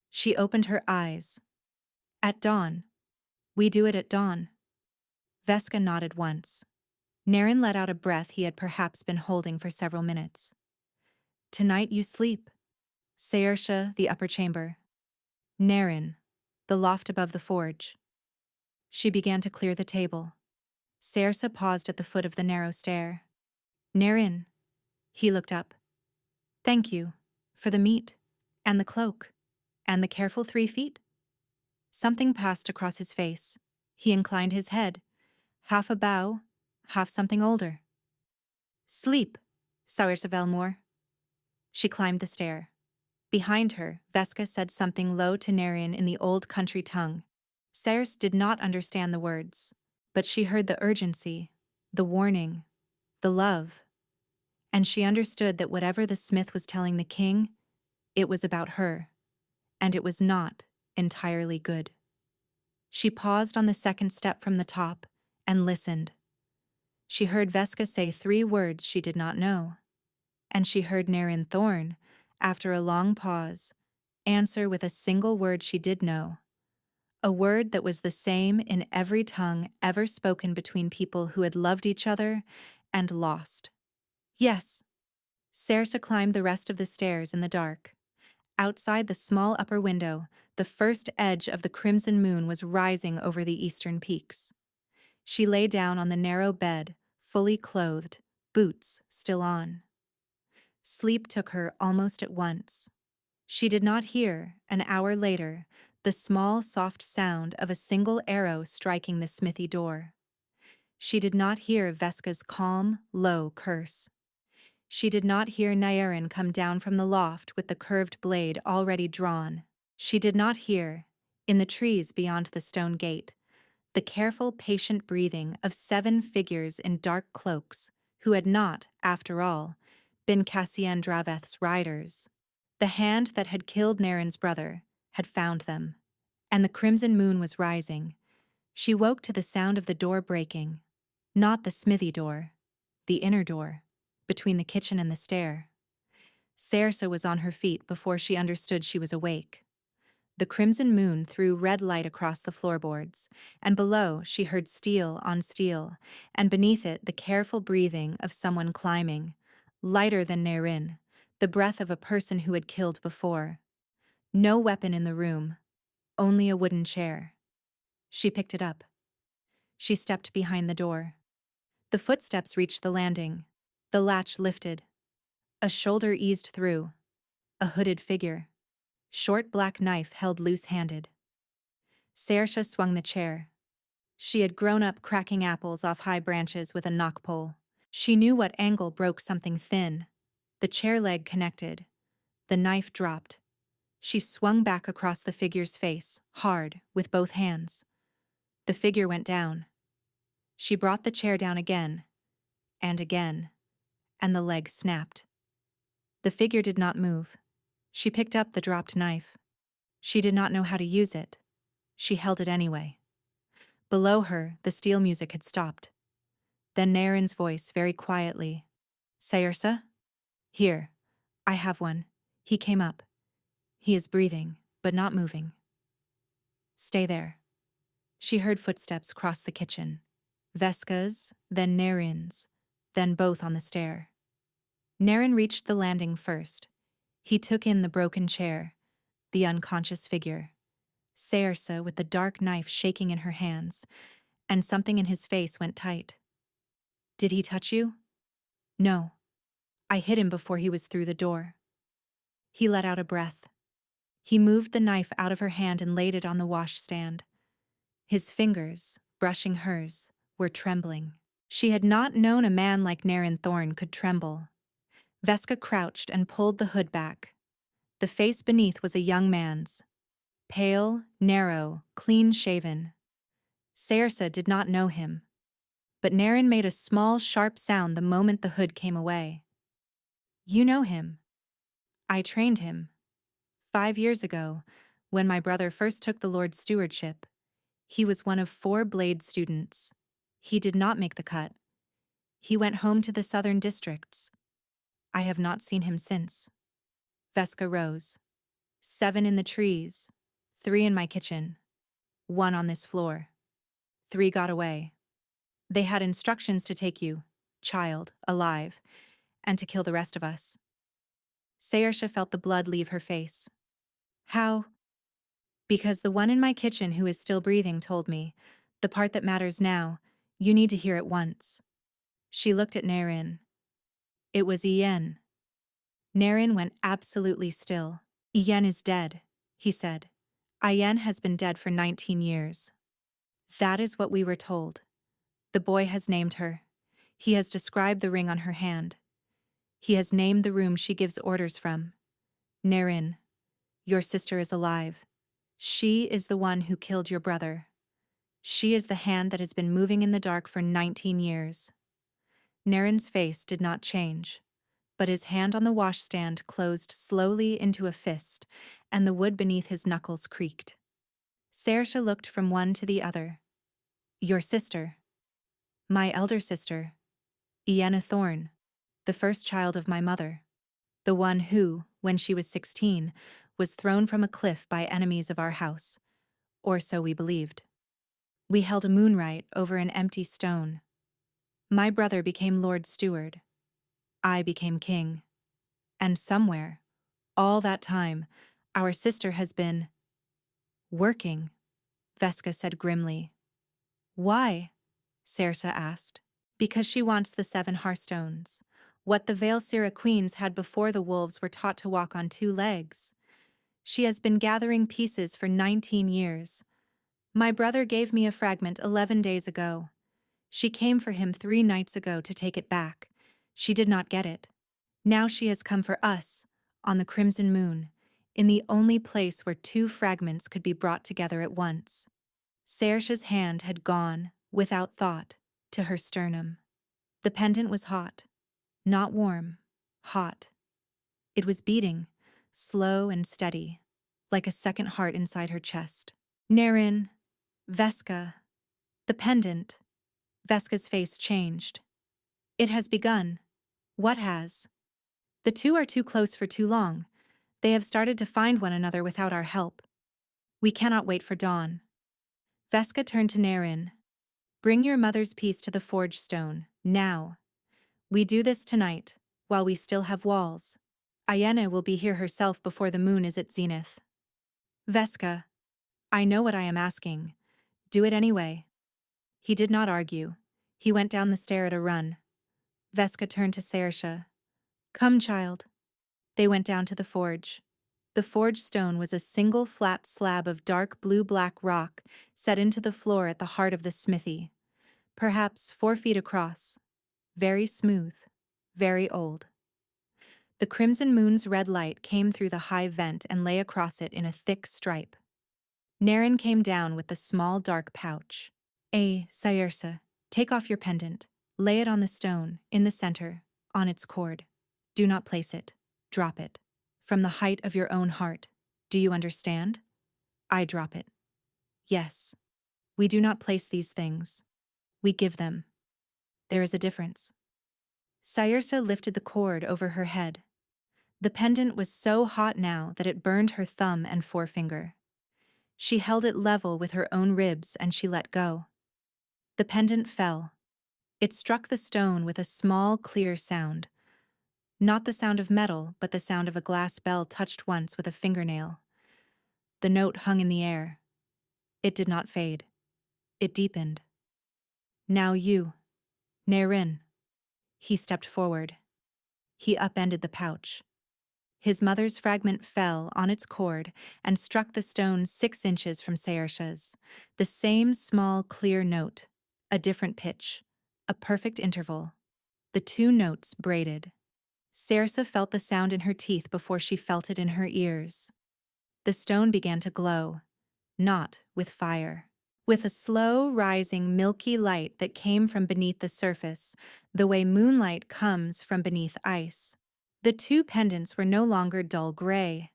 She opened her eyes. At dawn. We do it at dawn. Veska nodded once. Naren let out a breath he had perhaps been holding for several minutes. Tonight you sleep. Saoirse, the upper chamber. Naren, the loft above the forge. She began to clear the table. Saoirse paused at the foot of the narrow stair. Naren. He looked up. Thank you. For the meat. And the cloak. And the careful 3 feet. Something passed across his face. He inclined his head. Half a bow, half something older. Sleep, Saoirse Velmore. She climbed the stair. Behind her, Veska said something low to Naren in the old country tongue. Saoirse did not understand the words, but she heard the urgency, the warning, the love, and she understood that whatever the smith was telling the king, it was about her, and it was not entirely good. She paused on the second step from the top and listened. She heard Veska say 3 words she did not know, and she heard Naren Thorne, after a long pause, answer with a single word she did know, a word that was the same in every tongue ever spoken between people who had loved each other and lost. Yes. Saoirse climbed the rest of the stairs in the dark. Outside the small upper window, the first edge of the crimson moon was rising over the eastern peaks. She lay down on the narrow bed, fully clothed, boots still on. Sleep took her almost at once. She did not hear, an hour later, the small, soft sound of a single arrow striking the smithy door. She did not hear Veska's calm, low curse. She did not hear Naren come down from the loft with the curved blade already drawn. She did not hear, in the trees beyond the stone gate, the careful, patient breathing of 7 figures in dark cloaks, who had not, after all, been Cassian Draveth's riders. The hand that had killed Naren's brother had found them, and the crimson moon was rising. She woke to the sound of the door breaking, not the smithy door, the inner door, between the kitchen and the stair. Saoirse was on her feet before she understood she was awake. The crimson moon threw red light across the floorboards, and below she heard steel on steel, and beneath it the careful breathing of someone climbing, lighter than Naren, the breath of a person who had killed before. No weapon in the room, only a wooden chair. She picked it up. She stepped behind the door. The footsteps reached the landing. The latch lifted. A shoulder eased through. A hooded figure. Short black knife held loose-handed. Saoirse swung the chair. She had grown up cracking apples off high branches with a knock-pole. She knew what angle broke something thin. The chair leg connected. The knife dropped. She swung back across the figure's face, hard, with both hands. The figure went down. She brought the chair down again, and the leg snapped. The figure did not move. She picked up the dropped knife. She did not know how to use it. She held it anyway. Below her, the steel music had stopped. Then Naren's voice, very quietly. Saoirse? Here. I have one. He came up. He is breathing, but not moving. Stay there. She heard footsteps cross the kitchen. Veska's, then Naren's, then both on the stair. Naren reached the landing first. He took in the broken chair, the unconscious figure. Saoirse with the dark knife shaking in her hands, and something in his face went tight. Did he touch you? No. I hit him before he was through the door. He let out a breath. He moved the knife out of her hand and laid it on the washstand. His fingers, brushing hers, were trembling. She had not known a man like Naren Thorne could tremble. Veska crouched and pulled the hood back. The face beneath was a young man's. Pale, narrow, clean-shaven. Saoirse did not know him. But Naren made a small, sharp sound the moment the hood came away. You know him. I trained him. 5 years ago, when my brother first took the Lord's stewardship, he was one of 4 blade students. He did not make the cut. He went home to the southern districts. I have not seen him since. Veska rose. 7 in the trees, 3 in my kitchen, 1 on this floor. 3 got away. They had instructions to take you, child, alive, and to kill the rest of us. Saoirse felt the blood leave her face. How? Because the one in my kitchen who is still breathing told me, the part that matters now, you need to hear it once. She looked at Naren. It was Ian. Naren went absolutely still. Ian is dead, he said. Ian has been dead for 19 years. That is what we were told. The boy has named her. He has described the ring on her hand. He has named the room she gives orders from. Naren, your sister is alive. She is the one who killed your brother. She is the hand that has been moving in the dark for 19 years. Naren's face did not change, but his hand on the washstand closed slowly into a fist, and the wood beneath his knuckles creaked. Saoirse looked from one to the other. Your sister. My elder sister. Ienna Thorne, the first child of my mother. The one who, when she was 16, was thrown from a cliff by enemies of our house. Or so we believed. We held a moonrite over an empty stone. My brother became Lord Steward. I became king. And somewhere, all that time, our sister has been working, Veska said grimly. Why? Saoirse asked. Because she wants the 7 Hearthstones, what the Vale-Sira queens had before the wolves were taught to walk on 2 legs. She has been gathering pieces for 19 years. My brother gave me a fragment 11 days ago. She came for him 3 nights ago to take it back. She did not get it. Now she has come for us, on the Crimson Moon, in the only place where 2 fragments could be brought together at once. Saoirse's hand had gone, without thought, to her sternum. The pendant was hot. Not warm. Hot. It was beating, slow and steady, like a second heart inside her chest. Naren. Veska. The pendant. Veska's face changed. It has begun. What has? The 2 are too close for too long. They have started to find one another without our help. We cannot wait for dawn. Veska turned to Naren. Bring your mother's piece to the forge stone, now. We do this tonight, while we still have walls. Ienna will be here herself before the moon is at zenith. Veska, I know what I am asking. Do it anyway. He did not argue. He went down the stair at a run. Veska turned to Saoirse. Come, child. They went down to the forge. The forge stone was a single flat slab of dark blue-black rock set into the floor at the heart of the smithy, perhaps 4 feet across. Very smooth, very old. The crimson moon's red light came through the high vent and lay across it in a thick stripe. Naren came down with the small dark pouch. Sairsa, take off your pendant. Lay it on the stone, in the center, on its cord. Do not place it. Drop it. From the height of your own heart. Do you understand? I drop it. Yes. We do not place these things. We give them. There is a difference. Sairsa lifted the cord over her head. The pendant was so hot now that it burned her thumb and forefinger. She held it level with her own ribs and she let go. The pendant fell. It struck the stone with a small, clear sound. Not the sound of metal, but the sound of a glass bell touched once with a fingernail. The note hung in the air. It did not fade. It deepened. Now you, Naren. He stepped forward. He upended the pouch. His mother's fragment fell on its cord and struck the stone 6 inches from Sairsa's. The same small, clear note, a different pitch, a perfect interval. The 2 notes braided. Sairsa felt the sound in her teeth before she felt it in her ears. The stone began to glow, not with fire. With a slow, rising, milky light that came from beneath the surface, the way moonlight comes from beneath ice. The 2 pendants were no longer dull gray.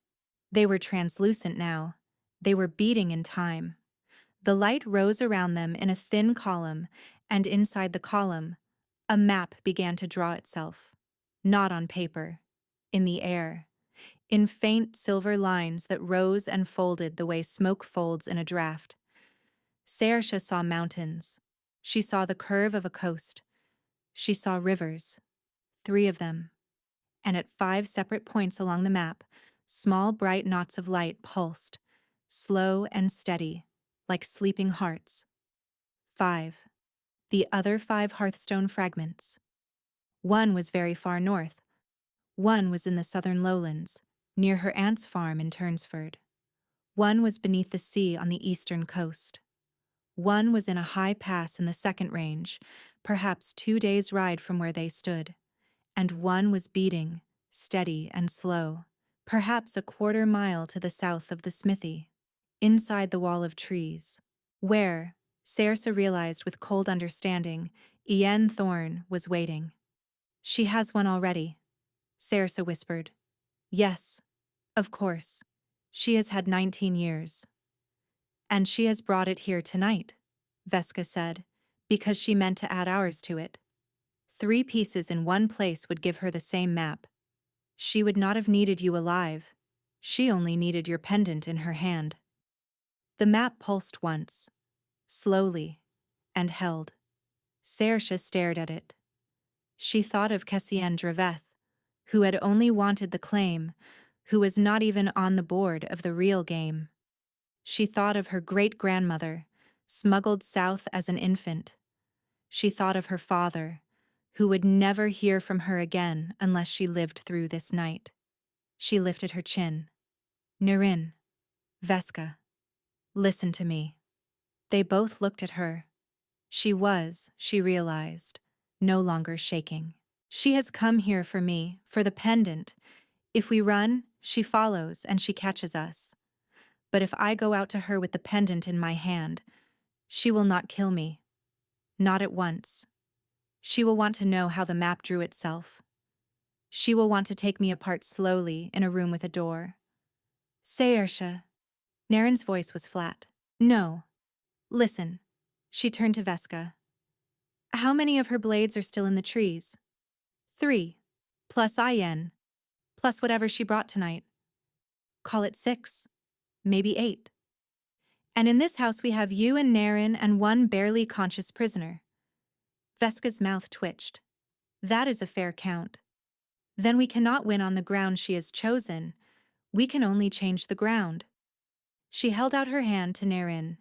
They were translucent now. They were beating in time. The light rose around them in a thin column, and inside the column, a map began to draw itself. Not on paper, in the air, in faint silver lines that rose and folded the way smoke folds in a draft. Sairsa saw mountains. She saw the curve of a coast. She saw rivers, 3 of them. And at 5 separate points along the map, small bright knots of light pulsed, slow and steady, like sleeping hearts. 5. The other 5 hearthstone fragments. One was very far north. One was in the southern lowlands, near her aunt's farm in Turnsford. One was beneath the sea on the eastern coast. One was in a high pass in the second range, perhaps 2 days' ride from where they stood. And one was beating, steady and slow, perhaps a 1/4 mile to the south of the smithy, inside the wall of trees, where, Sairsa realized with cold understanding, Ian Thorne was waiting. She has one already, Sairsa whispered. Yes, of course. She has had 19 years. And she has brought it here tonight, Veska said, because she meant to add ours to it. 3 pieces in one place would give her the same map. She would not have needed you alive. She only needed your pendant in her hand. The map pulsed once, slowly, and held. Sairsa stared at it. She thought of Cassian Draveth, who had only wanted the claim, who was not even on the board of the real game. She thought of her great-grandmother, smuggled south as an infant. She thought of her father, who would never hear from her again unless she lived through this night. She lifted her chin. Naren, Veska, listen to me. They both looked at her. She was, she realized, no longer shaking. She has come here for me, for the pendant. If we run, she follows and she catches us. But if I go out to her with the pendant in my hand, she will not kill me. Not at once. She will want to know how the map drew itself. She will want to take me apart slowly in a room with a door. Sairsa. Naren's voice was flat. No. Listen. She turned to Veska. How many of her blades are still in the trees? 3. Plus Ian. Plus whatever she brought tonight. Call it 6. Maybe 8. And in this house we have you and Naren and one barely conscious prisoner. Veska's mouth twitched. That is a fair count. Then we cannot win on the ground she has chosen. We can only change the ground. She held out her hand to Naren.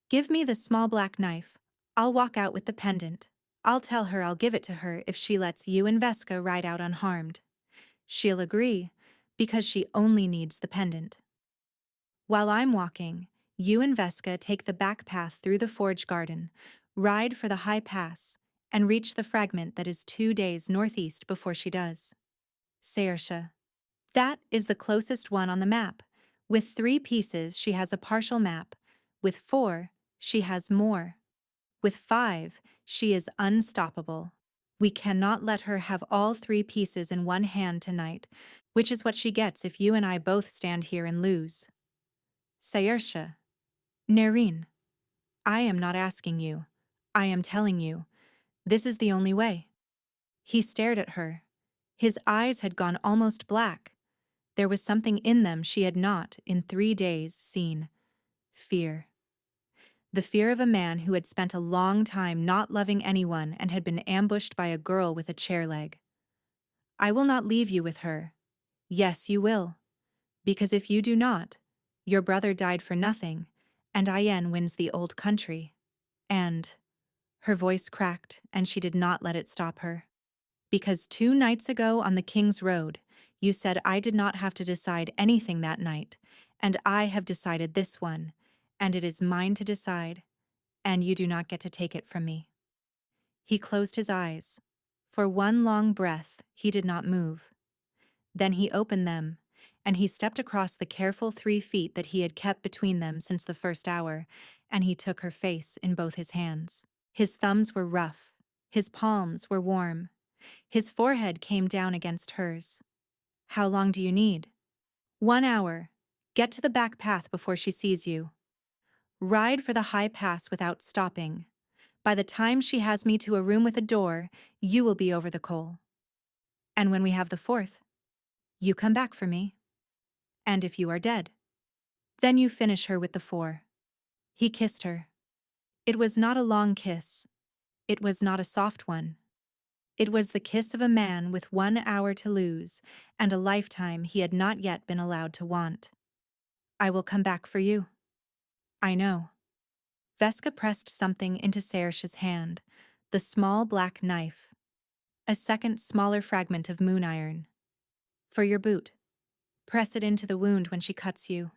Give me the small black knife. I'll walk out with the pendant. I'll tell her I'll give it to her if she lets you and Veska ride out unharmed. She'll agree, because she only needs the pendant. While I'm walking, you and Veska take the back path through the forge garden, ride for the high pass, and reach the fragment that is 2 days northeast before she does. Saoirse. That is the closest one on the map. With 3 pieces, she has a partial map. With 4, she has more. With 5, she is unstoppable. We cannot let her have all 3 pieces in one hand tonight, which is what she gets if you and I both stand here and lose. Saoirse. Nerine. I am not asking you. I am telling you. This is the only way. He stared at her. His eyes had gone almost black. There was something in them she had not, in 3 days, seen. Fear. The fear of a man who had spent a long time not loving anyone and had been ambushed by a girl with a chair leg. I will not leave you with her. Yes, you will. Because if you do not, your brother died for nothing, and Ayen wins the old country. And her voice cracked, and she did not let it stop her. Because 2 nights ago on the King's Road, you said I did not have to decide anything that night, and I have decided this one, and it is mine to decide, and you do not get to take it from me. He closed his eyes. For one long breath, he did not move. Then he opened them, and he stepped across the careful 3 feet that he had kept between them since the first hour, and he took her face in both his hands. His thumbs were rough. His palms were warm. His forehead came down against hers. How long do you need? 1 hour. Get to the back path before she sees you. Ride for the high pass without stopping. By the time she has me to a room with a door, you will be over the coal. And when we have the 4th, you come back for me. And if you are dead, then you finish her with the 4. He kissed her. It was not a long kiss. It was not a soft one. It was the kiss of a man with 1 hour to lose and a lifetime he had not yet been allowed to want. I will come back for you. I know. Veska pressed something into Saoirse's hand, the small black knife. A second smaller fragment of moon iron. For your boot. Press it into the wound when she cuts you.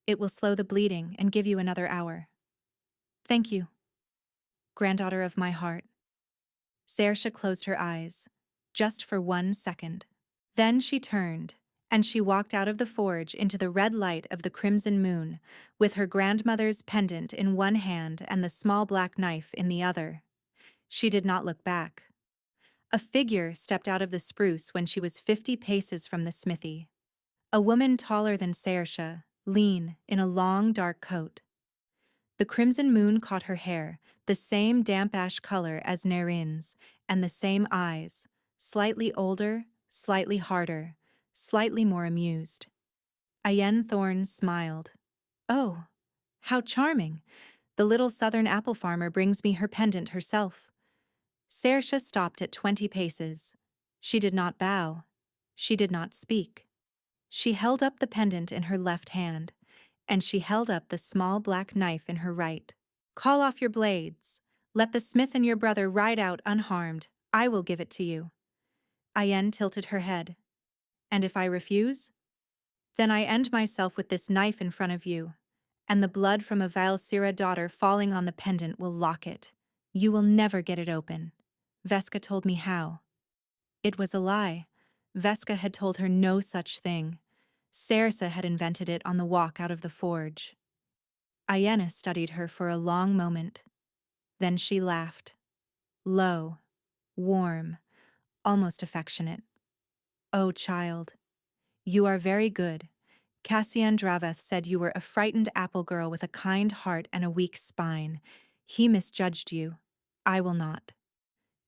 It will slow the bleeding and give you another hour. Thank you, granddaughter of my heart. Saoirse closed her eyes, just for 1 second. Then she turned, and she walked out of the forge into the red light of the crimson moon, with her grandmother's pendant in one hand and the small black knife in the other. She did not look back. A figure stepped out of the spruce when she was 50 paces from the smithy. A woman taller than Saoirse, lean, in a long, dark coat. The crimson moon caught her hair, the same damp ash color as Nerine's, and the same eyes, slightly older, slightly harder, slightly more amused. Ayen Thorne smiled. Oh, how charming! The little southern apple farmer brings me her pendant herself. Saoirse stopped at 20 paces. She did not bow. She did not speak. She held up the pendant in her left hand, and she held up the small black knife in her right. Call off your blades. Let the smith and your brother ride out unharmed. I will give it to you. Ayen tilted her head. And if I refuse? Then I end myself with this knife in front of you, and the blood from a Valsira daughter falling on the pendant will lock it. You will never get it open. Veska told me how. It was a lie. Veska had told her no such thing. Saoirse had invented it on the walk out of the forge. Ayen studied her for a long moment. Then she laughed. Low, warm, almost affectionate. Oh, child, you are very good. Cassian Draveth said you were a frightened apple girl with a kind heart and a weak spine. He misjudged you. I will not.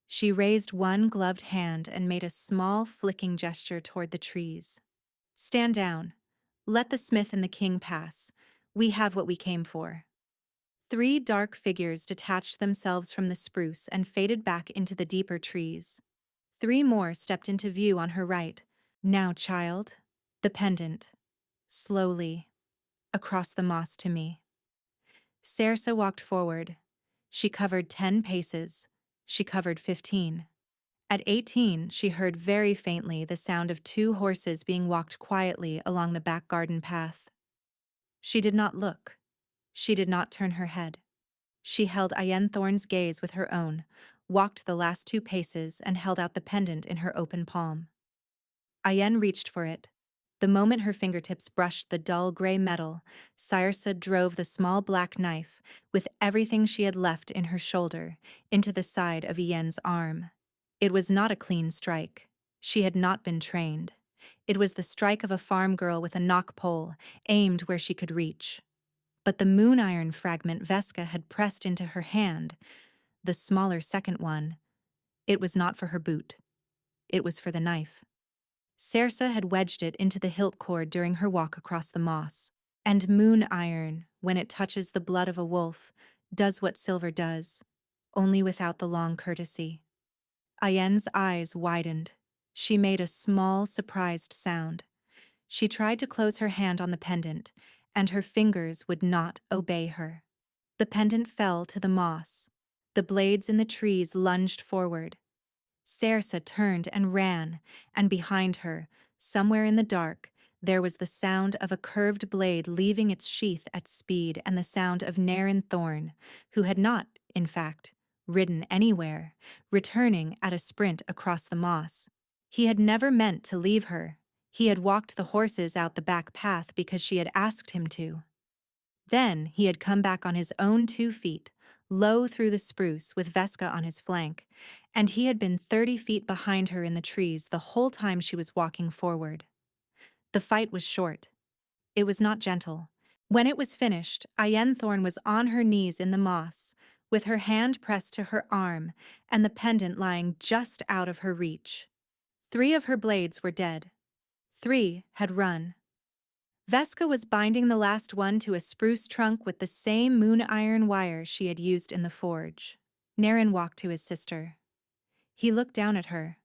She raised one gloved hand and made a small flicking gesture toward the trees. Stand down. Let the smith and the king pass. We have what we came for. 3 dark figures detached themselves from the spruce and faded back into the deeper trees. 3 more stepped into view on her right. Now, child, the pendant. Slowly, across the moss to me. Saoirse walked forward. She covered 10 paces. She covered 15. At 18, she heard very faintly the sound of 2 horses being walked quietly along the back garden path. She did not look. She did not turn her head. She held Ayen Thorne's gaze with her own, walked the last 2 paces, and held out the pendant in her open palm. Ayen reached for it. The moment her fingertips brushed the dull gray metal, Sairsa drove the small black knife, with everything she had left in her shoulder, into the side of Yen's arm. It was not a clean strike. She had not been trained. It was the strike of a farm girl with a knock pole, aimed where she could reach. But the moon iron fragment Veska had pressed into her hand, the smaller second one, it was not for her boot. It was for the knife. Sairsa had wedged it into the hilt cord during her walk across the moss. And moon iron, when it touches the blood of a wolf, does what silver does, only without the long courtesy. Ayen's eyes widened. She made a small, surprised sound. She tried to close her hand on the pendant, and her fingers would not obey her. The pendant fell to the moss. The blades in the trees lunged forward. Sairsa turned and ran, and behind her, somewhere in the dark, there was the sound of a curved blade leaving its sheath at speed and the sound of Naren Thorn, who had not, in fact, ridden anywhere, returning at a sprint across the moss. He had never meant to leave her. He had walked the horses out the back path because she had asked him to. Then he had come back on his own 2 feet, low through the spruce with Veska on his flank, and he had been 30 feet behind her in the trees the whole time she was walking forward. The fight was short. It was not gentle. When it was finished, Ayen Thorn was on her knees in the moss, with her hand pressed to her arm and the pendant lying just out of her reach. 3 of her blades were dead. 3 had run. Veska was binding the last one to a spruce trunk with the same moon iron wire she had used in the forge. Naren walked to his sister. He looked down at her.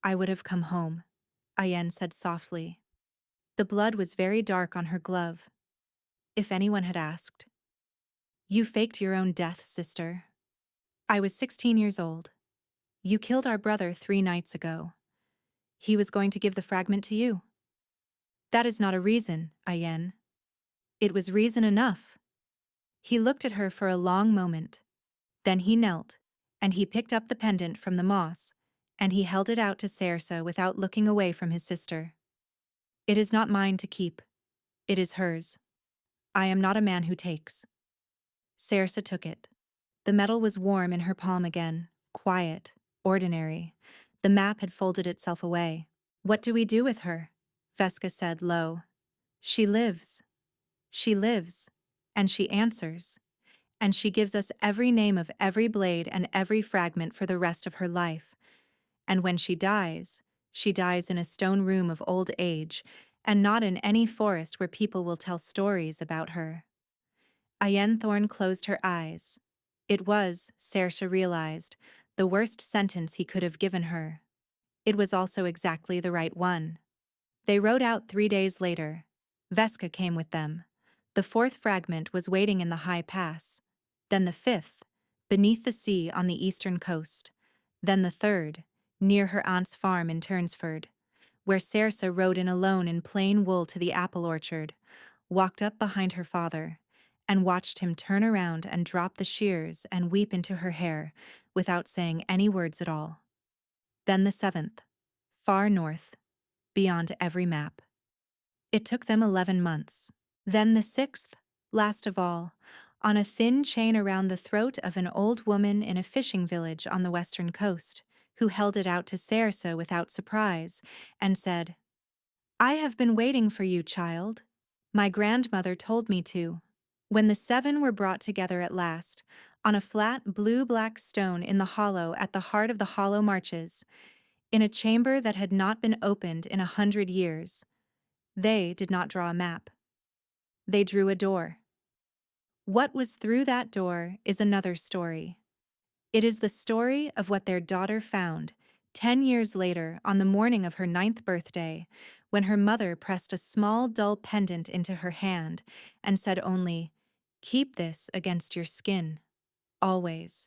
"I would have come home," Ayen said softly. The blood was very dark on her glove. If anyone had asked. "You faked your own death, sister. I was 16 years old. You killed our brother 3 nights ago. He was going to give the fragment to you." "That is not a reason, Ayen." "It was reason enough." He looked at her for a long moment. Then he knelt, and he picked up the pendant from the moss, and he held it out to Sairsa without looking away from his sister. "It is not mine to keep. It is hers. I am not a man who takes." Sairsa took it. The metal was warm in her palm again, quiet, ordinary. The map had folded itself away. "What do we do with her?" Veska said low. "She lives. She lives. And she answers. And she gives us every name of every blade and every fragment for the rest of her life. And when she dies in a stone room of old age, and not in any forest where people will tell stories about her." Ayen Thorn closed her eyes. It was, Sairsa realized, the worst sentence he could have given her. It was also exactly the right one. They rode out 3 days later. Veska came with them. The 4th fragment was waiting in the high pass. Then the 5th, beneath the sea on the eastern coast. Then the 3rd, near her aunt's farm in Turnsford, where Sairsa rode in alone in plain wool to the apple orchard, walked up behind her father, and watched him turn around and drop the shears and weep into her hair without saying any words at all. Then the 7th, far north, beyond every map. It took them 11 months. Then the 6th, last of all, on a thin chain around the throat of an old woman in a fishing village on the western coast, who held it out to Sairsa without surprise, and said, "I have been waiting for you, child. My grandmother told me to." When the 7 were brought together at last, on a flat blue-black stone in the hollow at the heart of the hollow marches, in a chamber that had not been opened in 100 years, they did not draw a map. They drew a door. What was through that door is another story. It is the story of what their daughter found 10 years later on the morning of her 9th birthday, when her mother pressed a small dull pendant into her hand and said only, "Keep this against your skin, always,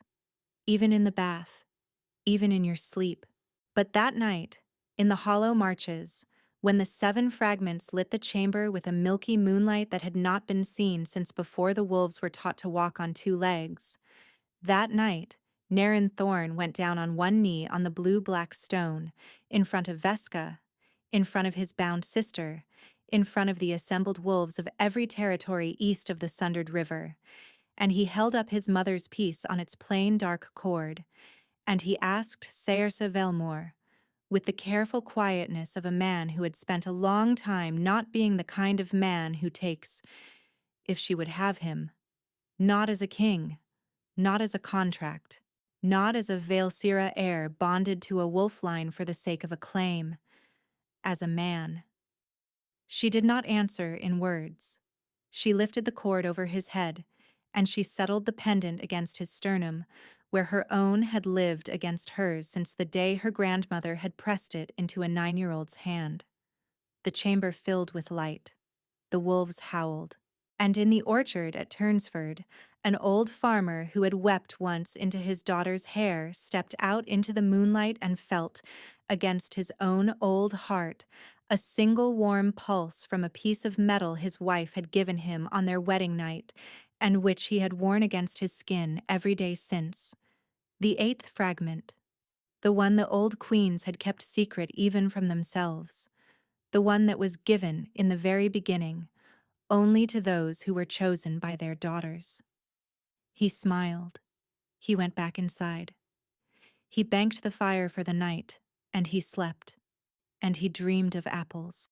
even in the bath, even in your sleep." But that night, in the hollow marches, when the 7 fragments lit the chamber with a milky moonlight that had not been seen since before the wolves were taught to walk on 2 legs, that night, Naren Thorn went down on one knee on the blue-black stone, in front of Veska, in front of his bound sister, in front of the assembled wolves of every territory east of the Sundered River, and he held up his mother's piece on its plain dark cord, and he asked Saoirse Velmore, with the careful quietness of a man who had spent a long time not being the kind of man who takes, if she would have him, not as a king, not as a contract, not as a Vaelsira heir bonded to a wolf line for the sake of a claim, as a man. She did not answer in words. She lifted the cord over his head, and she settled the pendant against his sternum, where her own had lived against hers since the day her grandmother had pressed it into a 9-year-old's hand. The chamber filled with light. The wolves howled. And in the orchard at Turnsford, an old farmer who had wept once into his daughter's hair stepped out into the moonlight and felt, against his own old heart, a single warm pulse from a piece of metal his wife had given him on their wedding night, and which he had worn against his skin every day since. The 8th fragment, the one the old queens had kept secret even from themselves, the one that was given in the very beginning, only to those who were chosen by their daughters. He smiled. He went back inside. He banked the fire for the night, and he slept, and he dreamed of apples.